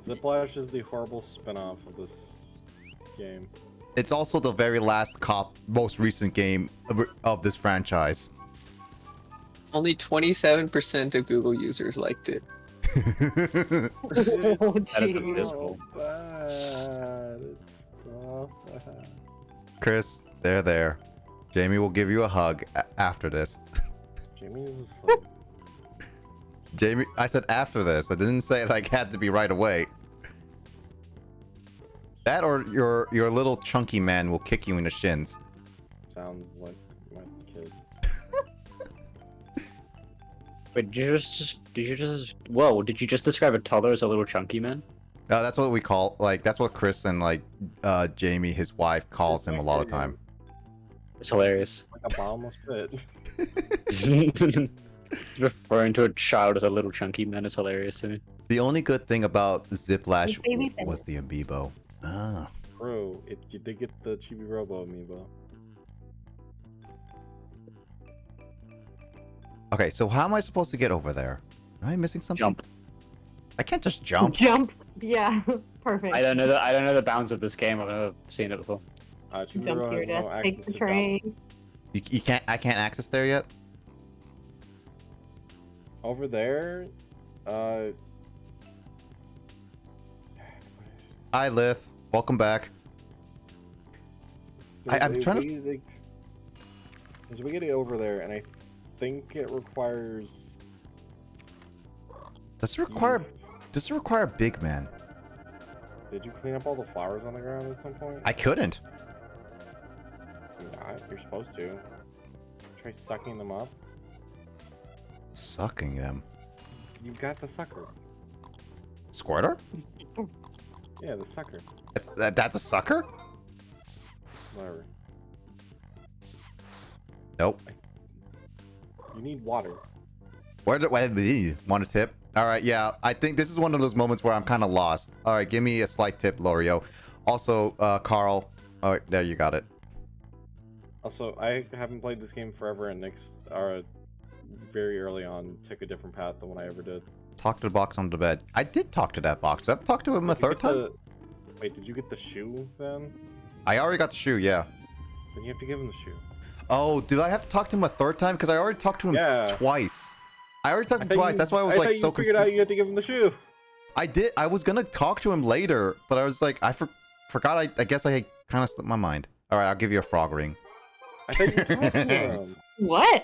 Ziplash is the horrible spin-off of this game. It's also the very last most recent game of this franchise. Only 27% of Google users liked it. Oh, jeez. So bad. It's so bad. Chris, there. Jamie will give you a hug after this. Jamie is asleep. Jamie, I said after this. I didn't say like had to be right away. That or your little chunky man will kick you in the shins. Sounds like my kid. Wait, did you just describe a toddler as a little chunky man? That's what we call, like, that's what Chris and, like, Jamie, his wife, calls him a lot of time. It's hilarious. Like a bottomless pit. Referring to a child as a little chunky man is hilarious to me. The only good thing about Ziplash Baby was the amiibo. Ah. Bro, you did get the Chibi-Robo amiibo. Okay, so how am I supposed to get over there? Am I missing something? Jump. I can't just jump. Jump. Yeah, perfect. I don't know the bounds of this game. I've never seen it before. Jump Chibi-Robo to your has no death. access Take the to train. You can't. I can't access there yet. Over there, Hi, Lith. Welcome back. I'm trying to. There's we get it over there, and I think it requires. Does it require Big Man? Did you clean up all the flowers on the ground at some point? I couldn't. You're not. You're supposed to. Try sucking them up. Sucking them. You got the sucker. Squirter? Yeah, the sucker. That's a sucker? Whatever. Nope. You need water. Want a tip? All right, yeah. I think this is one of those moments where I'm kind of lost. All right, give me a slight tip, Lorio. Also, Carl. All right, there you got it. Also, I haven't played this game forever, and Nick's very early on took a different path than what I ever did. Talk to the box on the bed. I did talk to that box. I've talked to him a third time. Wait, did you get the shoe then? I already got the shoe, yeah. Then you have to give him the shoe. Oh, do I have to talk to him a third time? Because I already talked to him twice. I already talked to him twice. That's why I was like so confused. Figured out you had to give him the shoe. I did. I was gonna talk to him later, but I was like, I forgot. I guess I kind of slipped my mind. All right, I'll give you a frog ring. I thought you talked to him. What?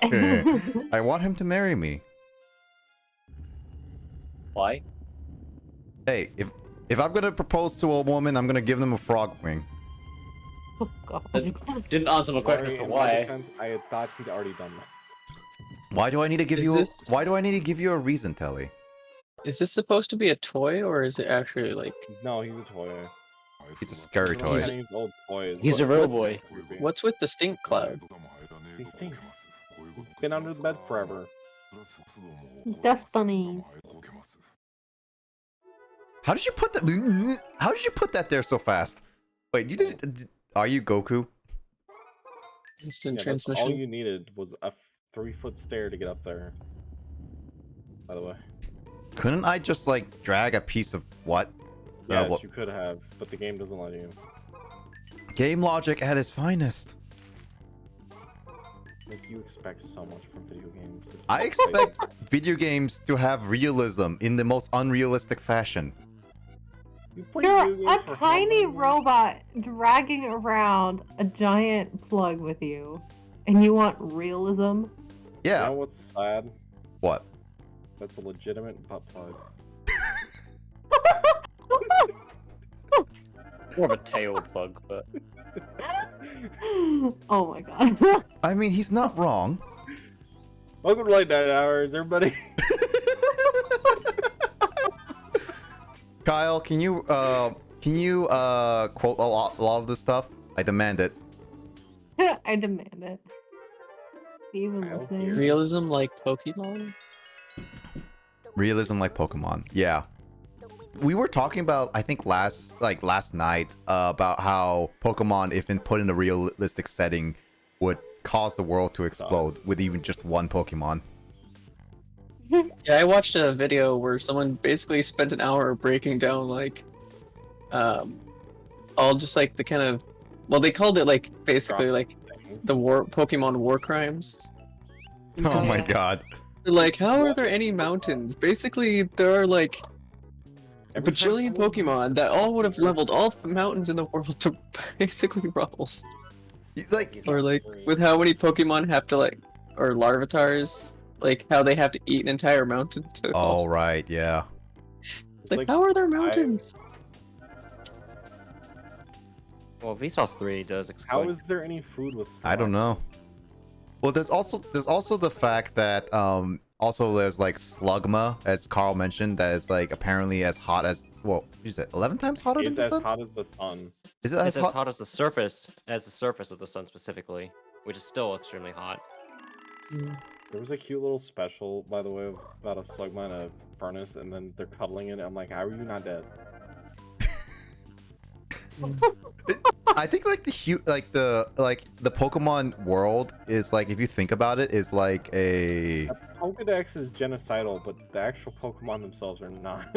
I want him to marry me. Why? Hey, if I'm gonna propose to a woman, I'm gonna give them a frog ring. Oh, God. Didn't answer my question as to In my why. defense, I had thought he'd already done this. Why do I need to give Is you? this- Why do I need to give you a reason, Telly? Is this supposed to be a toy or is it actually like? No, he's a toy. It's a scary One of toy. Danny's old toys. He's a real boy. What's with the stink cloud? He stinks. He's been under the bed forever. Dust bunnies. How did you put that? How did you put that there so fast? Wait, you did? Are you Goku? Instant Yeah, transmission. all you needed was a 3-foot stair to get up there. By the way. Couldn't I just like drag a piece of what? Yes, you could have, but the game doesn't let you. Game logic at its finest. Like, you expect so much from video games. I expect video games to have realism in the most unrealistic fashion. You play You're video games a for how tiny long? robot dragging around a giant plug with you, and you want realism? You Yeah. know what's sad? What? That's a legitimate butt plug. More of a tail plug, but Oh my God. I mean, he's not wrong. Welcome to Late Night Hours, everybody. Kyle, can you quote a lot of this stuff? I demand it. I demand it. Even Kyle listening. here. Realism like Pokemon? Realism like Pokemon. Yeah. We were talking about, I think last night, about how Pokemon, if put in a realistic setting, would cause the world to explode with even just one Pokemon. Yeah, I watched a video where someone basically spent an hour breaking down like, all just like the kind of, well, they called it like basically like the Pokemon war crimes. Oh my Yeah. god. They're like, how are there any mountains? Basically, there are like a Every time bajillion someone Pokemon that all would have leveled all the mountains in the world to basically rubble. Like, Or like with how many Pokemon have to like, or Larvatars, like how they have to eat an entire mountain to. oh right, yeah. It's like, how are there mountains? Well, Vsauce 3 does exploit. How is there any food with? I don't know. Snorlax? Well, there's also the fact that also there's like Slugma, as Carl mentioned, that is like apparently as hot as, well, what is it, 11 times hotter than It's the as sun? hot as the sun. Is it as It's as hot? hot as the surface of the sun specifically, which is still extremely hot. There was a cute little special, by the way, about a Slugma in a furnace, and then they're cuddling it. I'm like, how are you not dead? I think like the Pokemon world is like, if you think about it, is like a A Pokedex is genocidal, but the actual Pokemon themselves are not.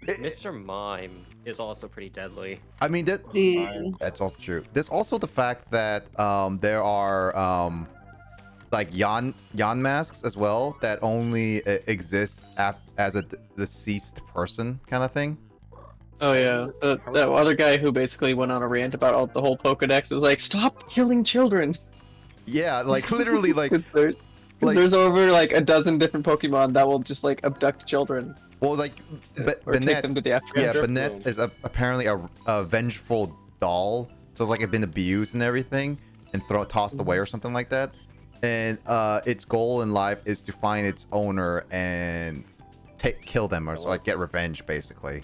Mr. Mime is also pretty deadly. I mean that Dude. that's also true. There's also the fact that there are like Yan masks as well that only exist as a deceased person kind of thing. Oh yeah, that other guy who basically went on a rant about all the whole Pokedex was like, stop killing children. Yeah, like literally like 'Cause there's, 'cause like- there's over like a dozen different Pokemon that will just like abduct children well like or take Banette, them to the afterlife. yeah, Jeff Banette Bloom. is apparently a vengeful doll, so it's like it's been abused and everything and tossed away or something like that. And its goal in life is to find its owner and kill them, or so like get revenge basically.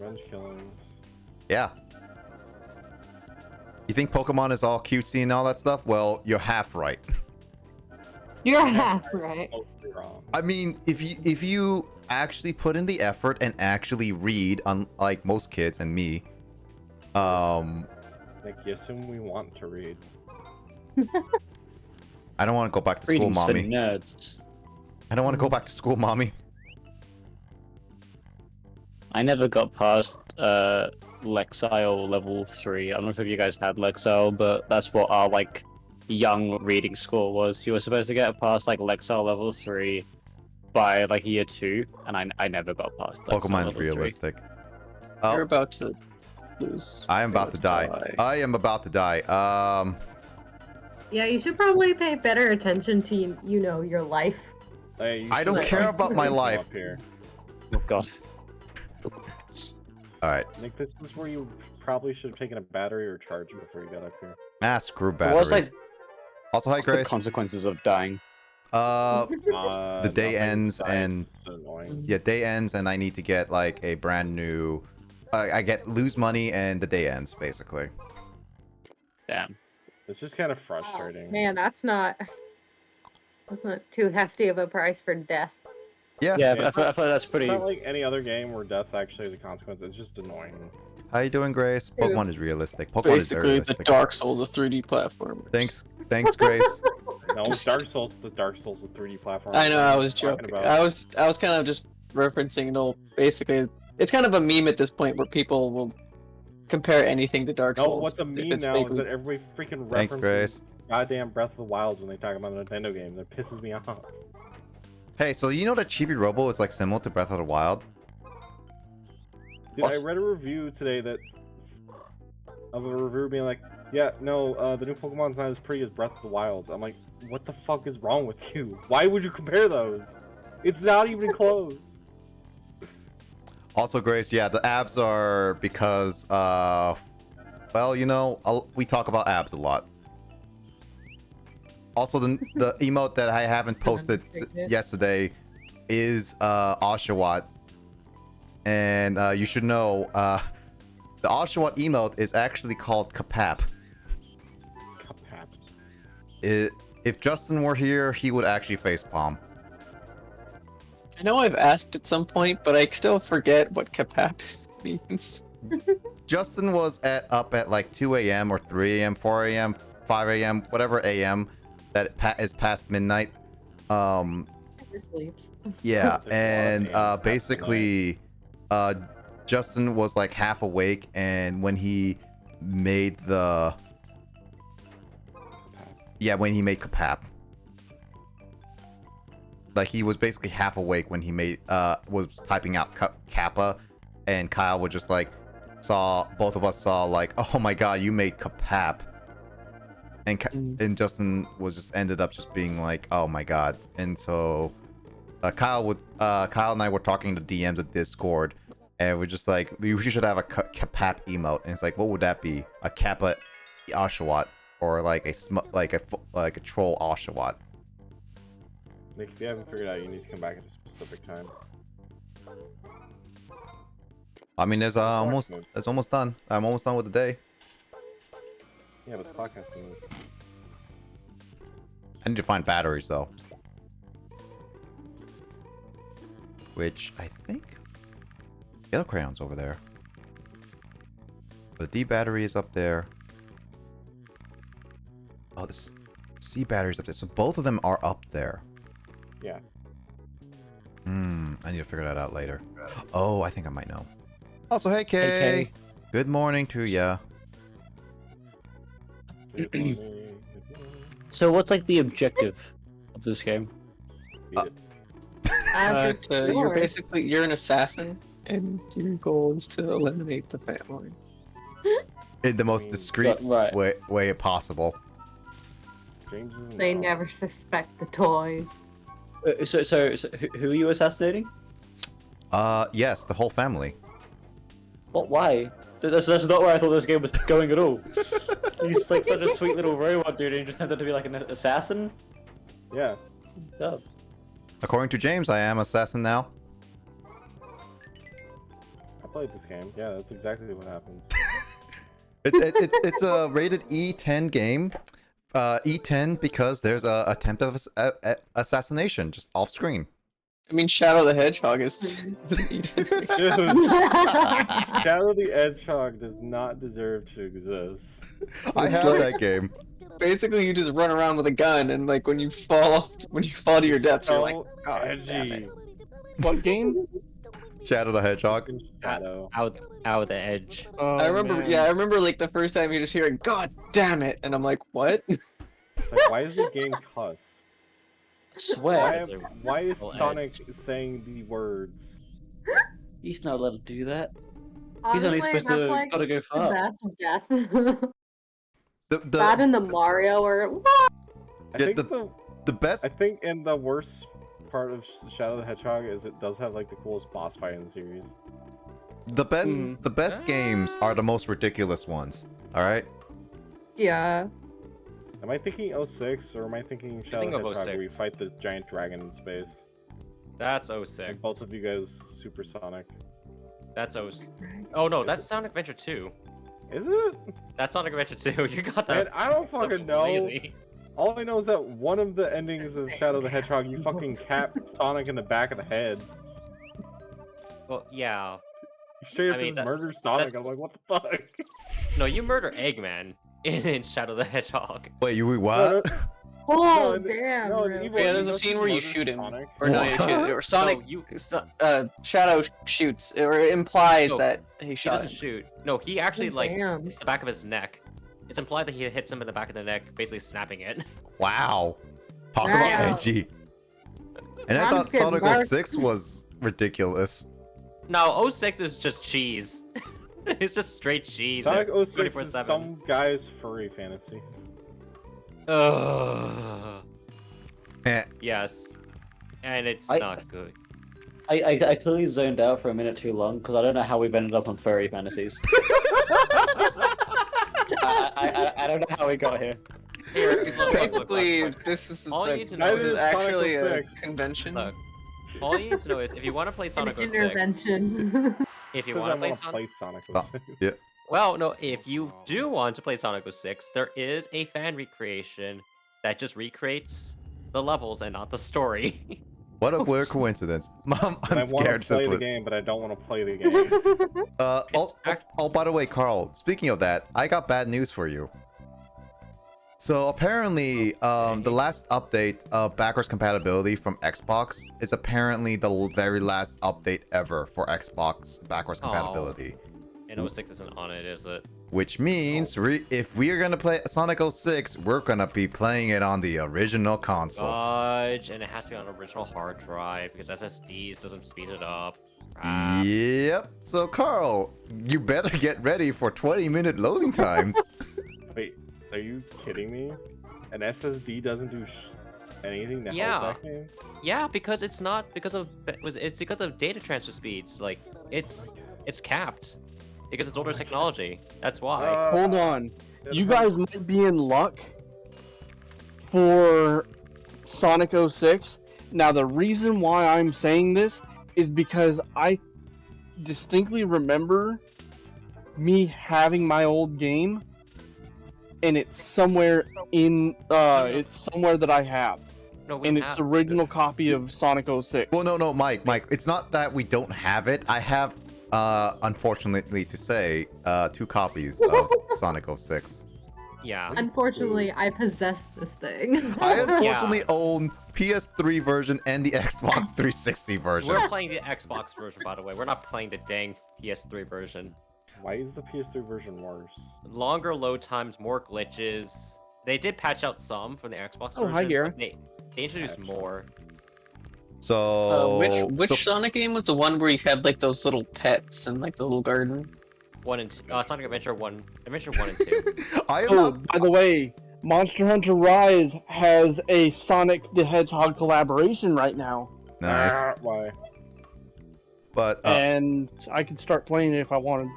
Revenge killings. Yeah. You think Pokemon is all cutesy and all that stuff? Well, you're half right. You're half right. Mostly wrong. I mean, if you actually put in the effort and actually read, unlike most kids and me, Like, you assume we want to read. I don't want to go back to school, Reading's for mommy. nerds. I don't want to go back to school, mommy. I never got past Lexile level 3. I don't know if you guys had Lexile, but that's what our like young reading score was. You were supposed to get past like Lexile level 3 by like year 2, and I never got past Lexile Pokemon is level 3. realistic. You're Oh, about to lose. I am about to die. I am about to die. Yeah, you should probably pay better attention to your life. Hey, you I don't should care have about my come life. Up here. Oh god. All right. Nick, this is where you probably should have taken a battery or charge before you got up here. Screw What's batteries. like Also, hi, what's the Grace. consequences of dying? The day Nothing, ends dying and is so annoying. yeah, day ends and I need to get like a brand new. I lose money and the day ends basically. Damn. It's just kind of frustrating. Man, that's not too hefty of a price for death. Yeah. Yeah, Yeah, I feel like that's It's pretty. not like any other game where death actually is a consequence. It's just annoying. How you doing, Grace? True. Pokemon is realistic. Pokemon is very Basically, the realistic. Dark Souls of 3D platformers. Thanks, Grace. No, Dark Souls, the Dark Souls of 3D platform. I know, I was Talking joking. about- I was kind of just referencing basically, it's kind of a meme at this point where people will compare anything to Dark No, Souls. what's a if meme it's now is vaguely- that everybody freaking Thanks, references Grace. goddamn Breath of the Wild when they talk about a Nintendo game. That pisses me off. Hey, so you know that Chibi-Robo is like similar to Breath of the Wild? Dude, I read a review today of a reviewer being like, yeah, no, the new Pokemon's not as pretty as Breath of the Wild's. I'm like, what the fuck is wrong with you? Why would you compare those? It's not even close. Also, Grace, yeah, the abs are because, well, we talk about abs a lot. Also, the emote that I haven't posted yesterday is Oshawott. And you should know, the Oshawott emote is actually called Kapap. Kapap. If Justin were here, he would actually facepalm. I know I've asked at some point, but I still forget what Kapap means. Justin was up at like 2 a.m. or 3 a.m., 4 a.m., 5 a.m., whatever a.m. that is past midnight, Never sleeps. Yeah, There's a lot of and names after basically, Justin was like half awake, and when he made the when he made Kapap, like he was basically half awake when he made was typing out Kappa, and Kyle was just like both of us saw like, oh my god, you made Kapap, and Justin was just ended up just being like, oh my god, and so Kyle and I were talking to DMs at Discord, and we're just like, we should have a Kapap emote, and it's like, what would that be? A Kappa Oshawott, or like a troll Oshawott? Nick, if you haven't figured out, you need to come back at a specific time. I mean, it's almost done. I'm almost done with the day. Yeah, but the podcasting. I need to find batteries though. Which I think yellow crayon's over there. The D battery is up there. Oh, the C battery's up there. So both of them are up there. Yeah. I need to figure that out later. Oh, I think I might know. Also, hey Kay. Hey, Kay. Good morning to ya. So what's like the objective of this game? Beat it. You're basically an assassin, and your goal is to eliminate the family. In the most discreet Right. way possible. James is They never suspect the toys. So who are you assassinating? Yes, the whole family. What? Why? That's not where I thought this game was going at all. He's like such a sweet little robot dude, and you just turned out to be like an assassin. Yeah. Oh. According to James, I am assassin now. I played this game. Yeah, that's exactly what happens. It's a rated E10 game. E10 because there's a attempt of assassination just off screen. I mean, Shadow the Hedgehog is. Dude, Shadow the Hedgehog does not deserve to exist. I have that game. Basically, you just run around with a gun, and like when you fall to your death, you're like, God, damn edgy. it. What game? Shadow the Hedgehog. Shadow. Out the edge. Oh, I remember, man. yeah, I remember like the first time you just hearing, God damn it, and I'm like, what? It's like, why is the game cuss? Swear. Why is Well, Sonic saying the words? He's not allowed to do that. He's Honestly, only supposed that's to like gotta go the far. best death. The That in the Mario or I Yeah, think the best. I think in the worst part of Shadow the Hedgehog is it does have like the coolest boss fight in the series. The best games are the most ridiculous ones. All right. yeah. Am I thinking 06 or am I thinking Shadow think the of Hedgehog where you 06. fight the giant dragon in space? That's 06. Like both of you guys super Sonic. That's 06. Oh no, that's Sonic Adventure 2. Is it? That's Sonic Adventure 2. You got Man, that. I don't fucking know. completely. All I know is that one of the endings of Shadow the Hedgehog, you fucking cap Sonic in the back of the head. Well, yeah. You straight up I mean, just that- murder Sonic. that's- I'm like, what the fuck? No, you murder Eggman in Shadow the Hedgehog. Wait, you what? Oh in the- damn. no, in really? Evil Yeah, there's a Don't scene you where you murder shoot him. Sonic? Or no, you shoot, or Sonic, No, you. Shadow shoots, or implies No, that he He shot doesn't him. shoot. No, he actually like Damn. hits the back of his neck. It's implied that he hits him in the back of the neck, basically snapping it. Wow. Talk Wow. about edgy. And I I'm thought getting Sonic dark. 06 was ridiculous. No, 06 is just cheese. It's just straight cheese. Sonic It's 06 is 24/7. some guy's furry fantasies. Ugh. Eh. Yes. And it's I- not good. I clearly zoned out for a minute too long because I don't know how we've ended up on furry fantasies. I don't know how we got here. Here, look, Basically, look. this is All you like, need to know this is is Sonic actually a 06. convention. Look, all you need to know is if you want to play An Sonic 06, intervention. if you Says want I to play want to Sonic, play Sonic Oh, 06. yeah. well, no, if you do want to play Sonic 06, there is a fan recreation that just recreates the levels and not the story. What a weird coincidence. Mom, And I'm I want scared, to play the sister. game, but I don't want to play the game. Oh, by the way, Carl, speaking of that, I got bad news for you. So apparently, the last update of backwards compatibility from Xbox is apparently the very last update ever for Xbox backwards compatibility. And 06 isn't on it, is it? Which means if we are gonna play Sonic 06, we're gonna be playing it on the original console. Fudge, and it has to be on an original hard drive because SSDs doesn't speed it up. Crap. Yep. So Carl, you better get ready for 20-minute loading times. Wait, are you kidding me? An SSD doesn't do anything to Yeah. help that game? Yeah, because it's not because of it's because of data transfer speeds. Like it's capped because it's older technology. That's why. Hold on. It You hurts. guys might be in luck for Sonic 06. Now, the reason why I'm saying this is because I distinctly remember me having my old game, and it's somewhere in it's somewhere that I have, No, we and it's have. the original copy of Sonic 06. Well, no, Mike. It's not that we don't have it. I have, unfortunately to say, 2 copies of Sonic 06. Yeah. Unfortunately, I possess this thing. I unfortunately own PS3 version and the Xbox 360 version. We're playing the Xbox version, by the way. We're not playing the dang PS3 version. Why is the PS3 version worse? Longer load times, more glitches. They did patch out some from the Xbox Oh, version. hi, Gara. They introduced more. So Which so- Sonic game was the one where you had like those little pets and like the little garden? 1 and 2. Sonic Adventure 1 and 2. I am Oh, not. by the way, Monster Hunter Rise has a Sonic the Hedgehog collaboration right now, Nice, Ah, why? but and I could start playing it if I wanted.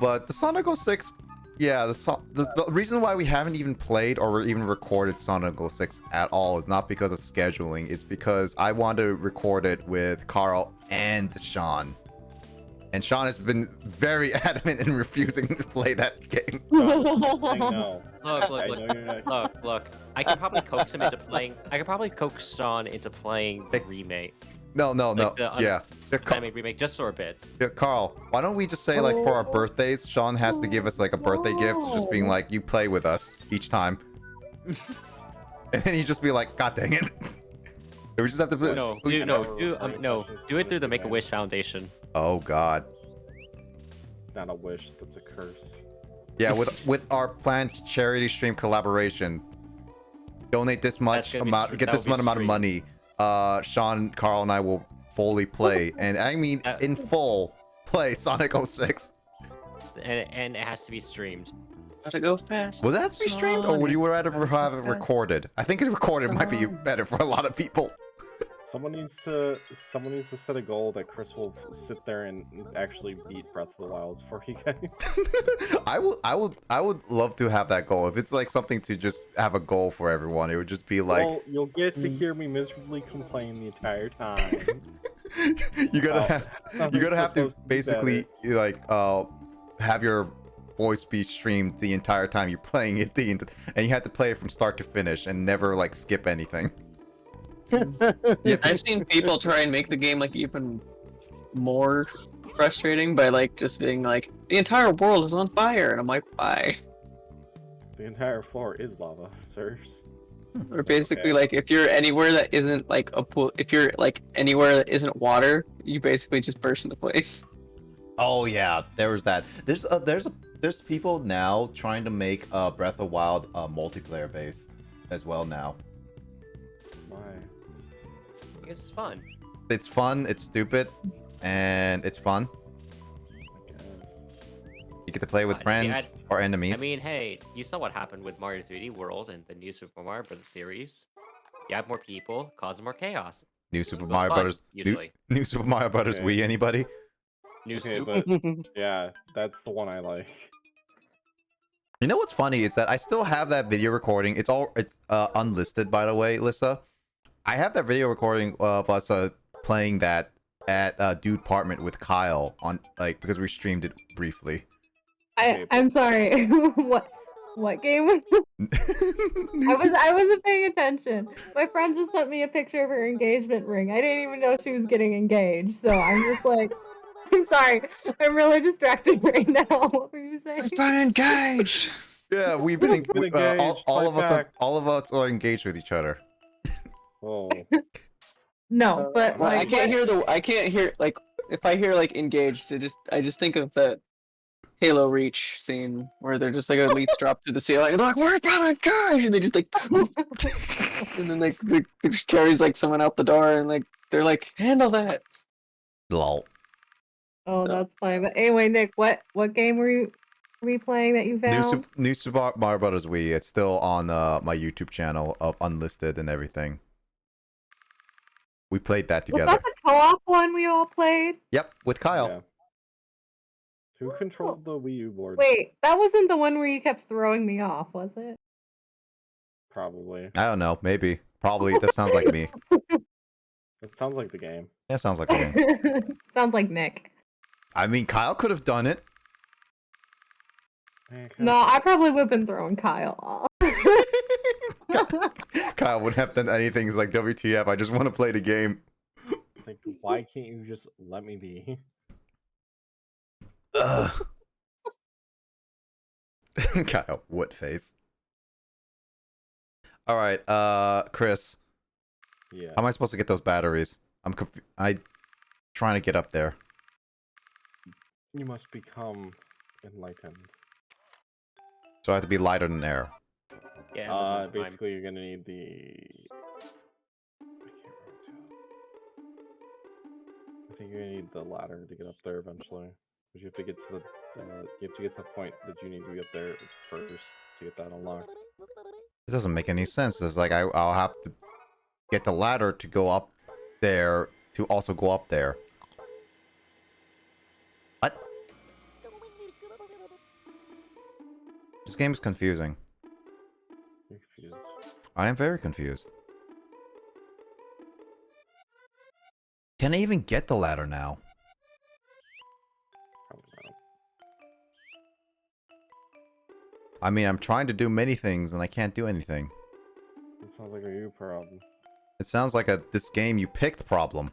the Sonic 06, yeah, the reason why we haven't even played or even recorded Sonic 06 at all is not because of scheduling. It's because I wanted to record it with Carl and Sean. And Sean has been very adamant in refusing to play that game. I know. Look, I know you're not. look. I can probably coax him into playing. I can probably coax Sean into playing the remake. No, Like the yeah. Anime remake just for a bit. Yeah, Carl, why don't we just say, like, for our birthdays, Sean has to give us, like, a birthday gift, just being like, you play with us each time. And then you just be like, God dang it. We just have to put... No, we- do it through the Make-A-Wish Foundation. Oh, God. Not a wish, that's a curse. Yeah, with our planned charity stream collaboration, donate this much gonna be amount, streamed. get That this will much be amount of money. Sean, Carl, and I will fully play, and I mean in full play Sonic 06. And it has to be streamed. Gotta go fast. Will that be streamed, or would you rather have it recorded? I think it recorded might be better for a lot of people. Someone needs to set a goal that Chris will sit there and actually beat Breath of the Wild for you guys. I would love to have that goal. If it's like something to just have a goal for everyone, it would just be like, Well, you'll get to hear me miserably complain the entire time. you gotta have to basically like have your voice be streamed the entire time you're playing it, and you have to play it from start to finish and never like skip anything. I've seen people try and make the game like even more frustrating by like just being like, the entire world is on fire, and I'm like, why? The entire floor is lava, sirs. Or basically like if you're anywhere that isn't like a pool, if you're like anywhere that isn't water, you basically just burst into place. Oh yeah, there was that. There's people now trying to make Breath of Wild multiplayer based as well now. Why? Because it's fun. It's fun, it's stupid, and it's fun. I guess. You get to play with friends or enemies. I mean, hey, you saw what happened with Mario 3D World and the new Super Mario Bros. Series. You have more people, causing more chaos. New Super It was Mario fun, Brothers. usually. New Super Mario Brothers Okay. Wii. Anybody? New Okay, Super. but yeah, that's the one I like. You know what's funny is that I still have that video recording. It's unlisted, by the way, Lissa. I have that video recording of us playing that at Dude Apartment with Kyle on because we streamed it briefly. I'm sorry. What game? I wasn't paying attention. My friend just sent me a picture of her engagement ring. I didn't even know she was getting engaged, so I'm just like, I'm sorry. I'm really distracted right now. What were you saying? We're engaged. Yeah, we've been Get engaged, all of us fight back. all of us are engaged with each other. Oh. No, but Well, like I can't what- hear like if I hear like engaged, I just think of that Halo Reach scene where they're just like elites drop through the ceiling and they're like, we're about to gosh, and they just like and then like they just carries like someone out the door and like they're like, handle that. Lol. Oh, that's fine. But anyway, Nick, what game were we playing that you found? New Super Mario Brothers Wii. It's still on my YouTube channel of unlisted and everything. We played that Was together. that the co-op one we all played? Yep, with Kyle. Yeah. Who controlled the Wii U board? Wait, that wasn't the one where you kept throwing me off, was it? Probably. I don't know. Maybe. Probably. That sounds like me. It sounds like the game. That sounds like me. Sounds like Nick. I mean, Kyle could have done it. No, I probably would have been throwing Kyle off. Kyle wouldn't have done anything. He's like, WTF, I just want to play the game. It's like, why can't you just let me be? Ugh. Kyle, what face? Alright, Chris. Yeah. How am I supposed to get those batteries? I trying to get up there. You must become enlightened. So I have to be lighter than air. Yeah. this is fine. Basically, you're gonna need I think you're gonna need the ladder to get up there eventually. But you have to get to the point that you need to be up there first to get that unlocked. It doesn't make any sense. It's like I'll have to get the ladder to go up there to also go up there. What? This game's confusing. You're confused. I am very confused. Can I even get the ladder now? Probably not. I mean, I'm trying to do many things and I can't do anything. It sounds like a you problem. It sounds like a this game you picked problem.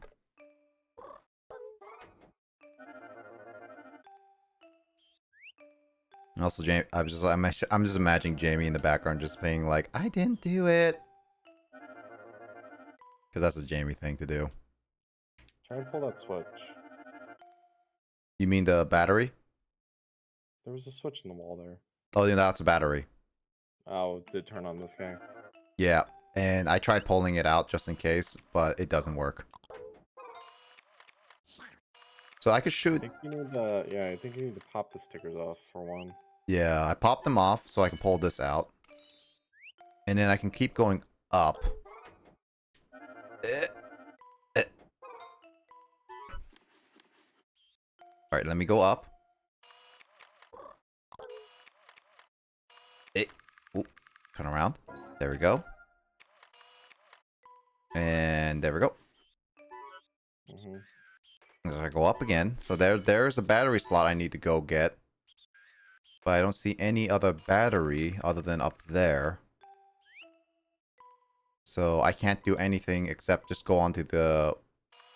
And also, Jamie, I'm just imagining Jamie in the background just being like, "I didn't do it," because that's a Jamie thing to do. Try and pull that switch. You mean the battery? There was a switch in the wall there. Oh, yeah, that's a battery. Oh, it did turn on this guy. Yeah, and I tried pulling it out just in case, but it doesn't work. So I could I shoot. think you need I think you need to pop the stickers off for one. Yeah, I popped them off so I can pull this out. And then I can keep going up. Alright, let me go up. Ooh, turn around. There we go. And there we go. As I go up again. So there's a battery slot I need to go get. But I don't see any other battery other than up there. So I can't do anything except just go onto the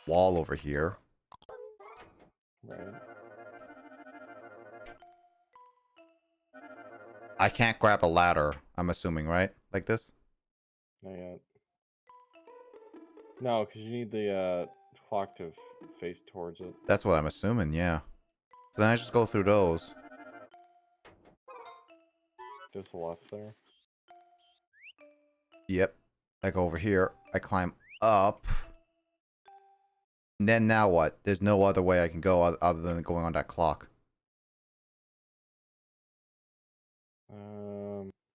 wall over here. Right. I can't grab a ladder, I'm assuming, right? Like this? Not yet. No, because you need the clock to face towards it. That's what I'm assuming, yeah. So then I just go through those. Just left there. Yep. I go over here. I climb up. And then now what? There's no other way I can go other than going on that clock.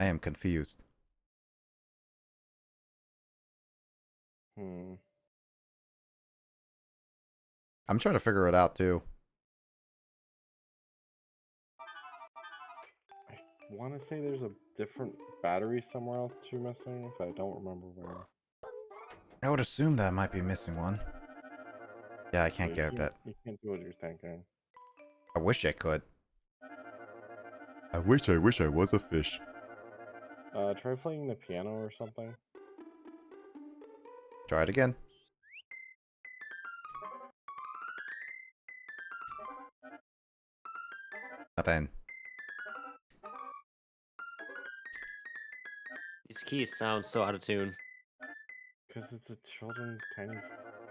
I am confused. I'm trying to figure it out too. I want to say there's a different battery somewhere else you're missing, but I don't remember where. I would assume that I might be missing one. Yeah, I So can't you get that. You can't do what you're thinking. I wish I could. I wish I was a fish. Try playing the piano or something. Try it again. Nothing. keys sound so out of tune. Because it's a children's tiny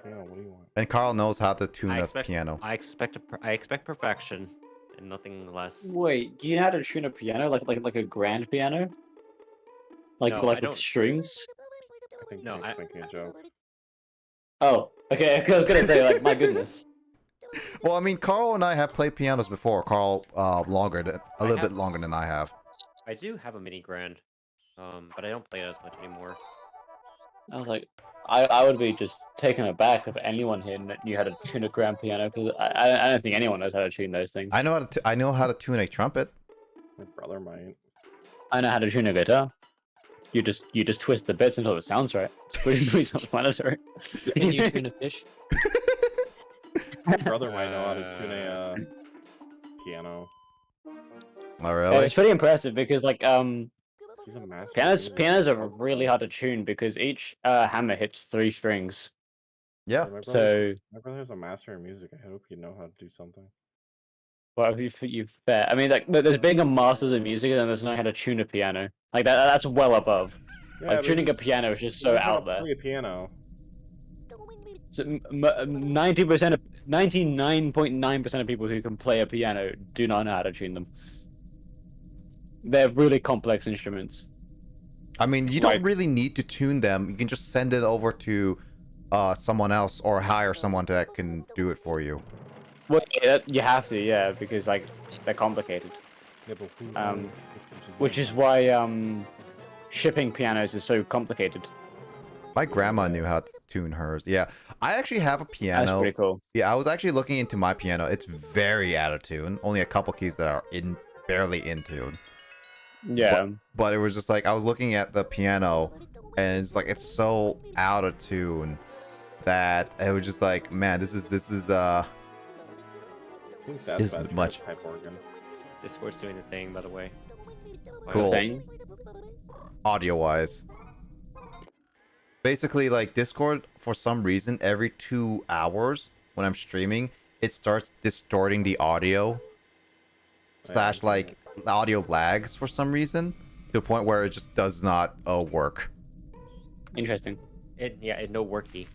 piano. What do you want? And Carl knows how to tune I a expect piano. I expect perfection and nothing less. Wait, do you know how to tune a piano like a grand piano? Like No, like I with don't. strings? I think No, Dave's making a joke. Oh, okay. I was gonna say like my goodness. Well, I mean, Carl and I have played pianos before. Carl, a little bit longer than I have. I do have a mini grand, but I don't play it as much anymore. I was like, I would be just taken aback if anyone here knew how to tune a grand piano because I don't think anyone knows how to tune those things. I know how to tune a trumpet. My brother might. I know how to tune a guitar. You just twist the bits until it sounds right. It's pretty self-explanatory. Can you tune a fish? My brother might know how to tune a piano. Oh, really? It's pretty impressive because like He's a master. pianos are really hard to tune because each hammer hits 3 strings. Yeah. My brother has a master in music. I hope you know how to do something. Well, you've bet. I mean, like, there's being a masters in music, and then there's knowing how to tune a piano. Like that's well above. Yeah, Like but tuning he a piano is just he so knows how out to there. play a piano. So 90% of 99.9% of people who can play a piano do not know how to tune them. They're really complex instruments. I mean, you don't really need to tune them. You can just send it over to someone else or hire someone that can do it for you. Well, yeah, you have to, yeah, because like they're complicated. Yeah, but who Which is why shipping pianos is so complicated. My grandma knew how to tune hers. Yeah, I actually have a piano. That's pretty cool. Yeah, I was actually looking into my piano. It's very out of tune. Only a couple keys that are barely in tune. Yeah. But it was just like I was looking at the piano, and it's like it's so out of tune that it was just like, man, this is I think that's is bad for much. a pipe organ. Discord's doing the thing, by the way. Cool. Thing. Audio wise. Basically, like Discord, for some reason, every 2 hours when I'm streaming, it starts distorting the audio. / like the audio lags for some reason to the point where it just does not work. It Interesting. no worky.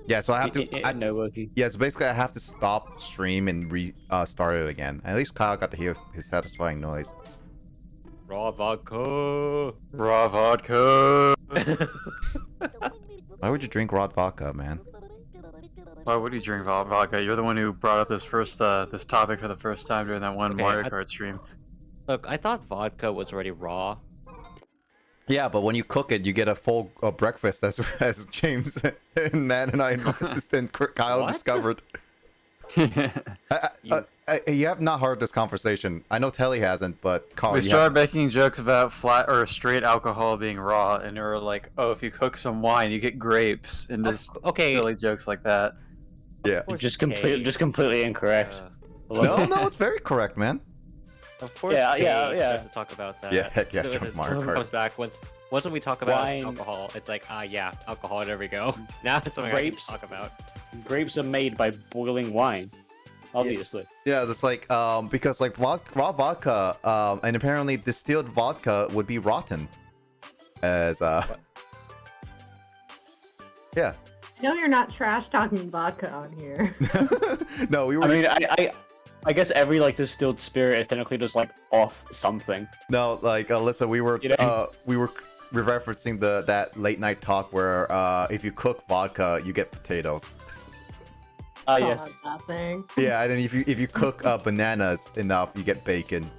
Yeah, so I have to. No worky. Yeah, so basically I have to stop stream and start it again. At least Kyle got to hear his satisfying noise. Raw vodka. Raw vodka. Why would you drink raw vodka, man? Why would you drink vodka? You're the one who brought up this this topic for the first time during that one Okay, Mario Kart stream. Look, I thought vodka was already raw. Yeah, but when you cook it, you get a full breakfast, as James and Matt and I and Kyle What? discovered. You have not heard this conversation. I know Telly hasn't, but Carl, We you started have... making jokes about flat or straight alcohol being raw, and we were like, "Oh, if you cook some wine, you get grapes," and just Okay. silly jokes like that. Yeah. Just completely incorrect. No, it's very correct, man. Of course. Yeah, Kay yeah. starts to talk about that. Yeah, heck yeah, So drunk it's Mario someone Kart. comes back once when we talk about Wine. alcohol, it's like, yeah, alcohol. There we go. Now it's something Grapes. I can talk about. Grapes are made by boiling wine. Obviously. Yeah, that's like because like raw vodka and apparently distilled vodka would be rotten. As yeah. No, you're not trash talking vodka on here. No, we were. I mean, I guess every like distilled spirit is technically just like off something. No, like Alyssa, we were referencing that late night talk where if you cook vodka, you get potatoes. Yes. Nothing. Yeah, and then if you cook bananas enough, you get bacon.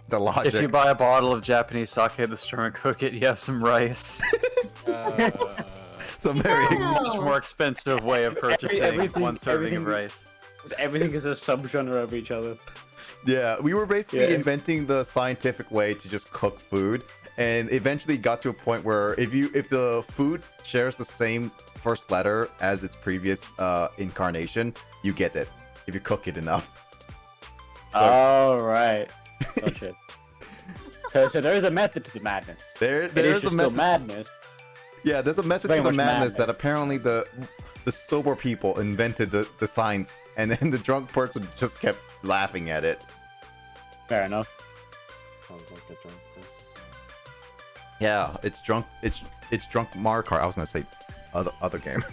The logic. If you buy a bottle of Japanese sake at the store and cook it, you have some rice. So very Much more expensive way of purchasing one serving of rice. Everything is a subgenre of each other. Yeah, we were basically inventing the scientific way to just cook food, and eventually got to a point where if the food shares the same first letter as its previous incarnation, you get it if you cook it enough. Oh right. Gotcha. So there is a method to the madness. There It is is a just method. still madness. Yeah, there's a method Very to the much madness that madness. apparently the sober people invented the science, and then the drunk person just kept laughing at it. Fair enough. Sounds like a drunk person. Yeah, it's drunk. It's drunk Mario Kart. I was gonna say other games.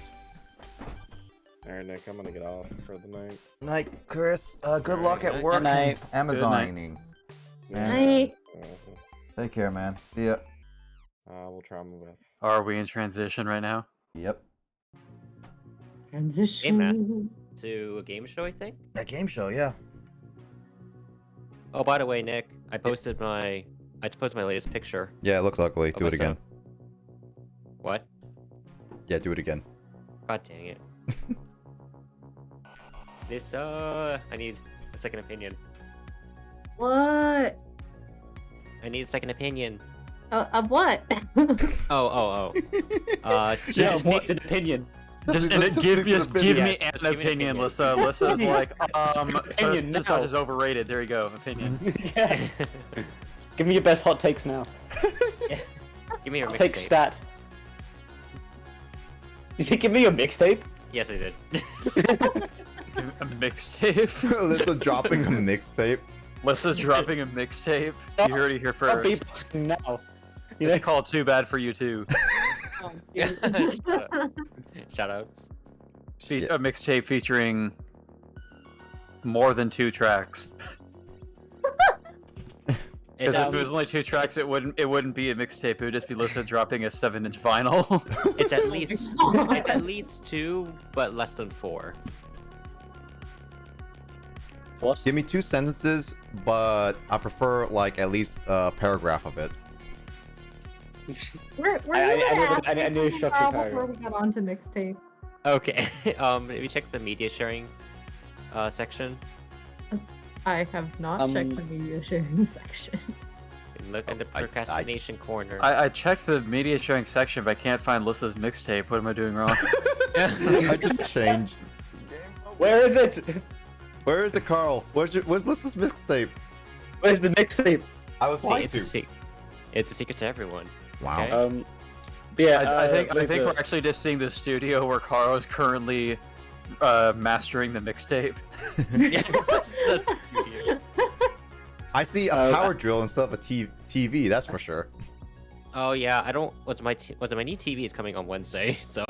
Alright, Nick, I'm gonna get off for the night. Night, Chris. Good luck at Good work. night. Amazoning. Night. Take care, man. See ya. We'll try and move it. Are we in transition right now? Yep. Transition. To a game show, I think. A game show, yeah. Oh, by the way, Nick, I posted my latest picture. Yeah, it looks ugly. Do it again. What? Yeah, do it again. God dang it. This I need a second opinion. What? I need a second opinion. Of what? Oh. Yeah, Just what's an opinion? Just give me an opinion, Lissa. Lissa's like, Opinion such now. is overrated. There you go, opinion. Yeah. Give me your best hot takes now. Give me your Take mixtape. stat. You say give me your mixtape? Yes, I did. A mixtape. Lisa dropping a mixtape. Lissa's dropping a mixtape. You heard it here I'll be first. now. It's called Too Bad for You Too. Shoutouts. A mixtape featuring more than 2 tracks. Because if it was only 2 tracks, it wouldn't be a mixtape. It would just be Lissa dropping a 7-inch vinyl. It's at least 2, but less than 4. What? Give me 2 sentences, but I prefer like at least a paragraph of it. Were you I knew a structure before paragraph. we got onto mixtape? Okay. If you check the media sharing section, I have not checked the media sharing section. look in the procrastination corner. I checked the media sharing section, but I can't find Lissa's mixtape. What am I doing wrong? I just changed. Where is it? Where is it, Carl? Where's Lisa's mixtape? Where's the mixtape? I was lied It's to. it's a secret to everyone. Wow. Okay? But yeah, I think we're actually just seeing the studio where Carl is currently mastering the mixtape. Yeah, it's just the studio. I see a power drill instead of a TV. That's for sure. Oh yeah, I don't. What's my new TV is coming on Wednesday, so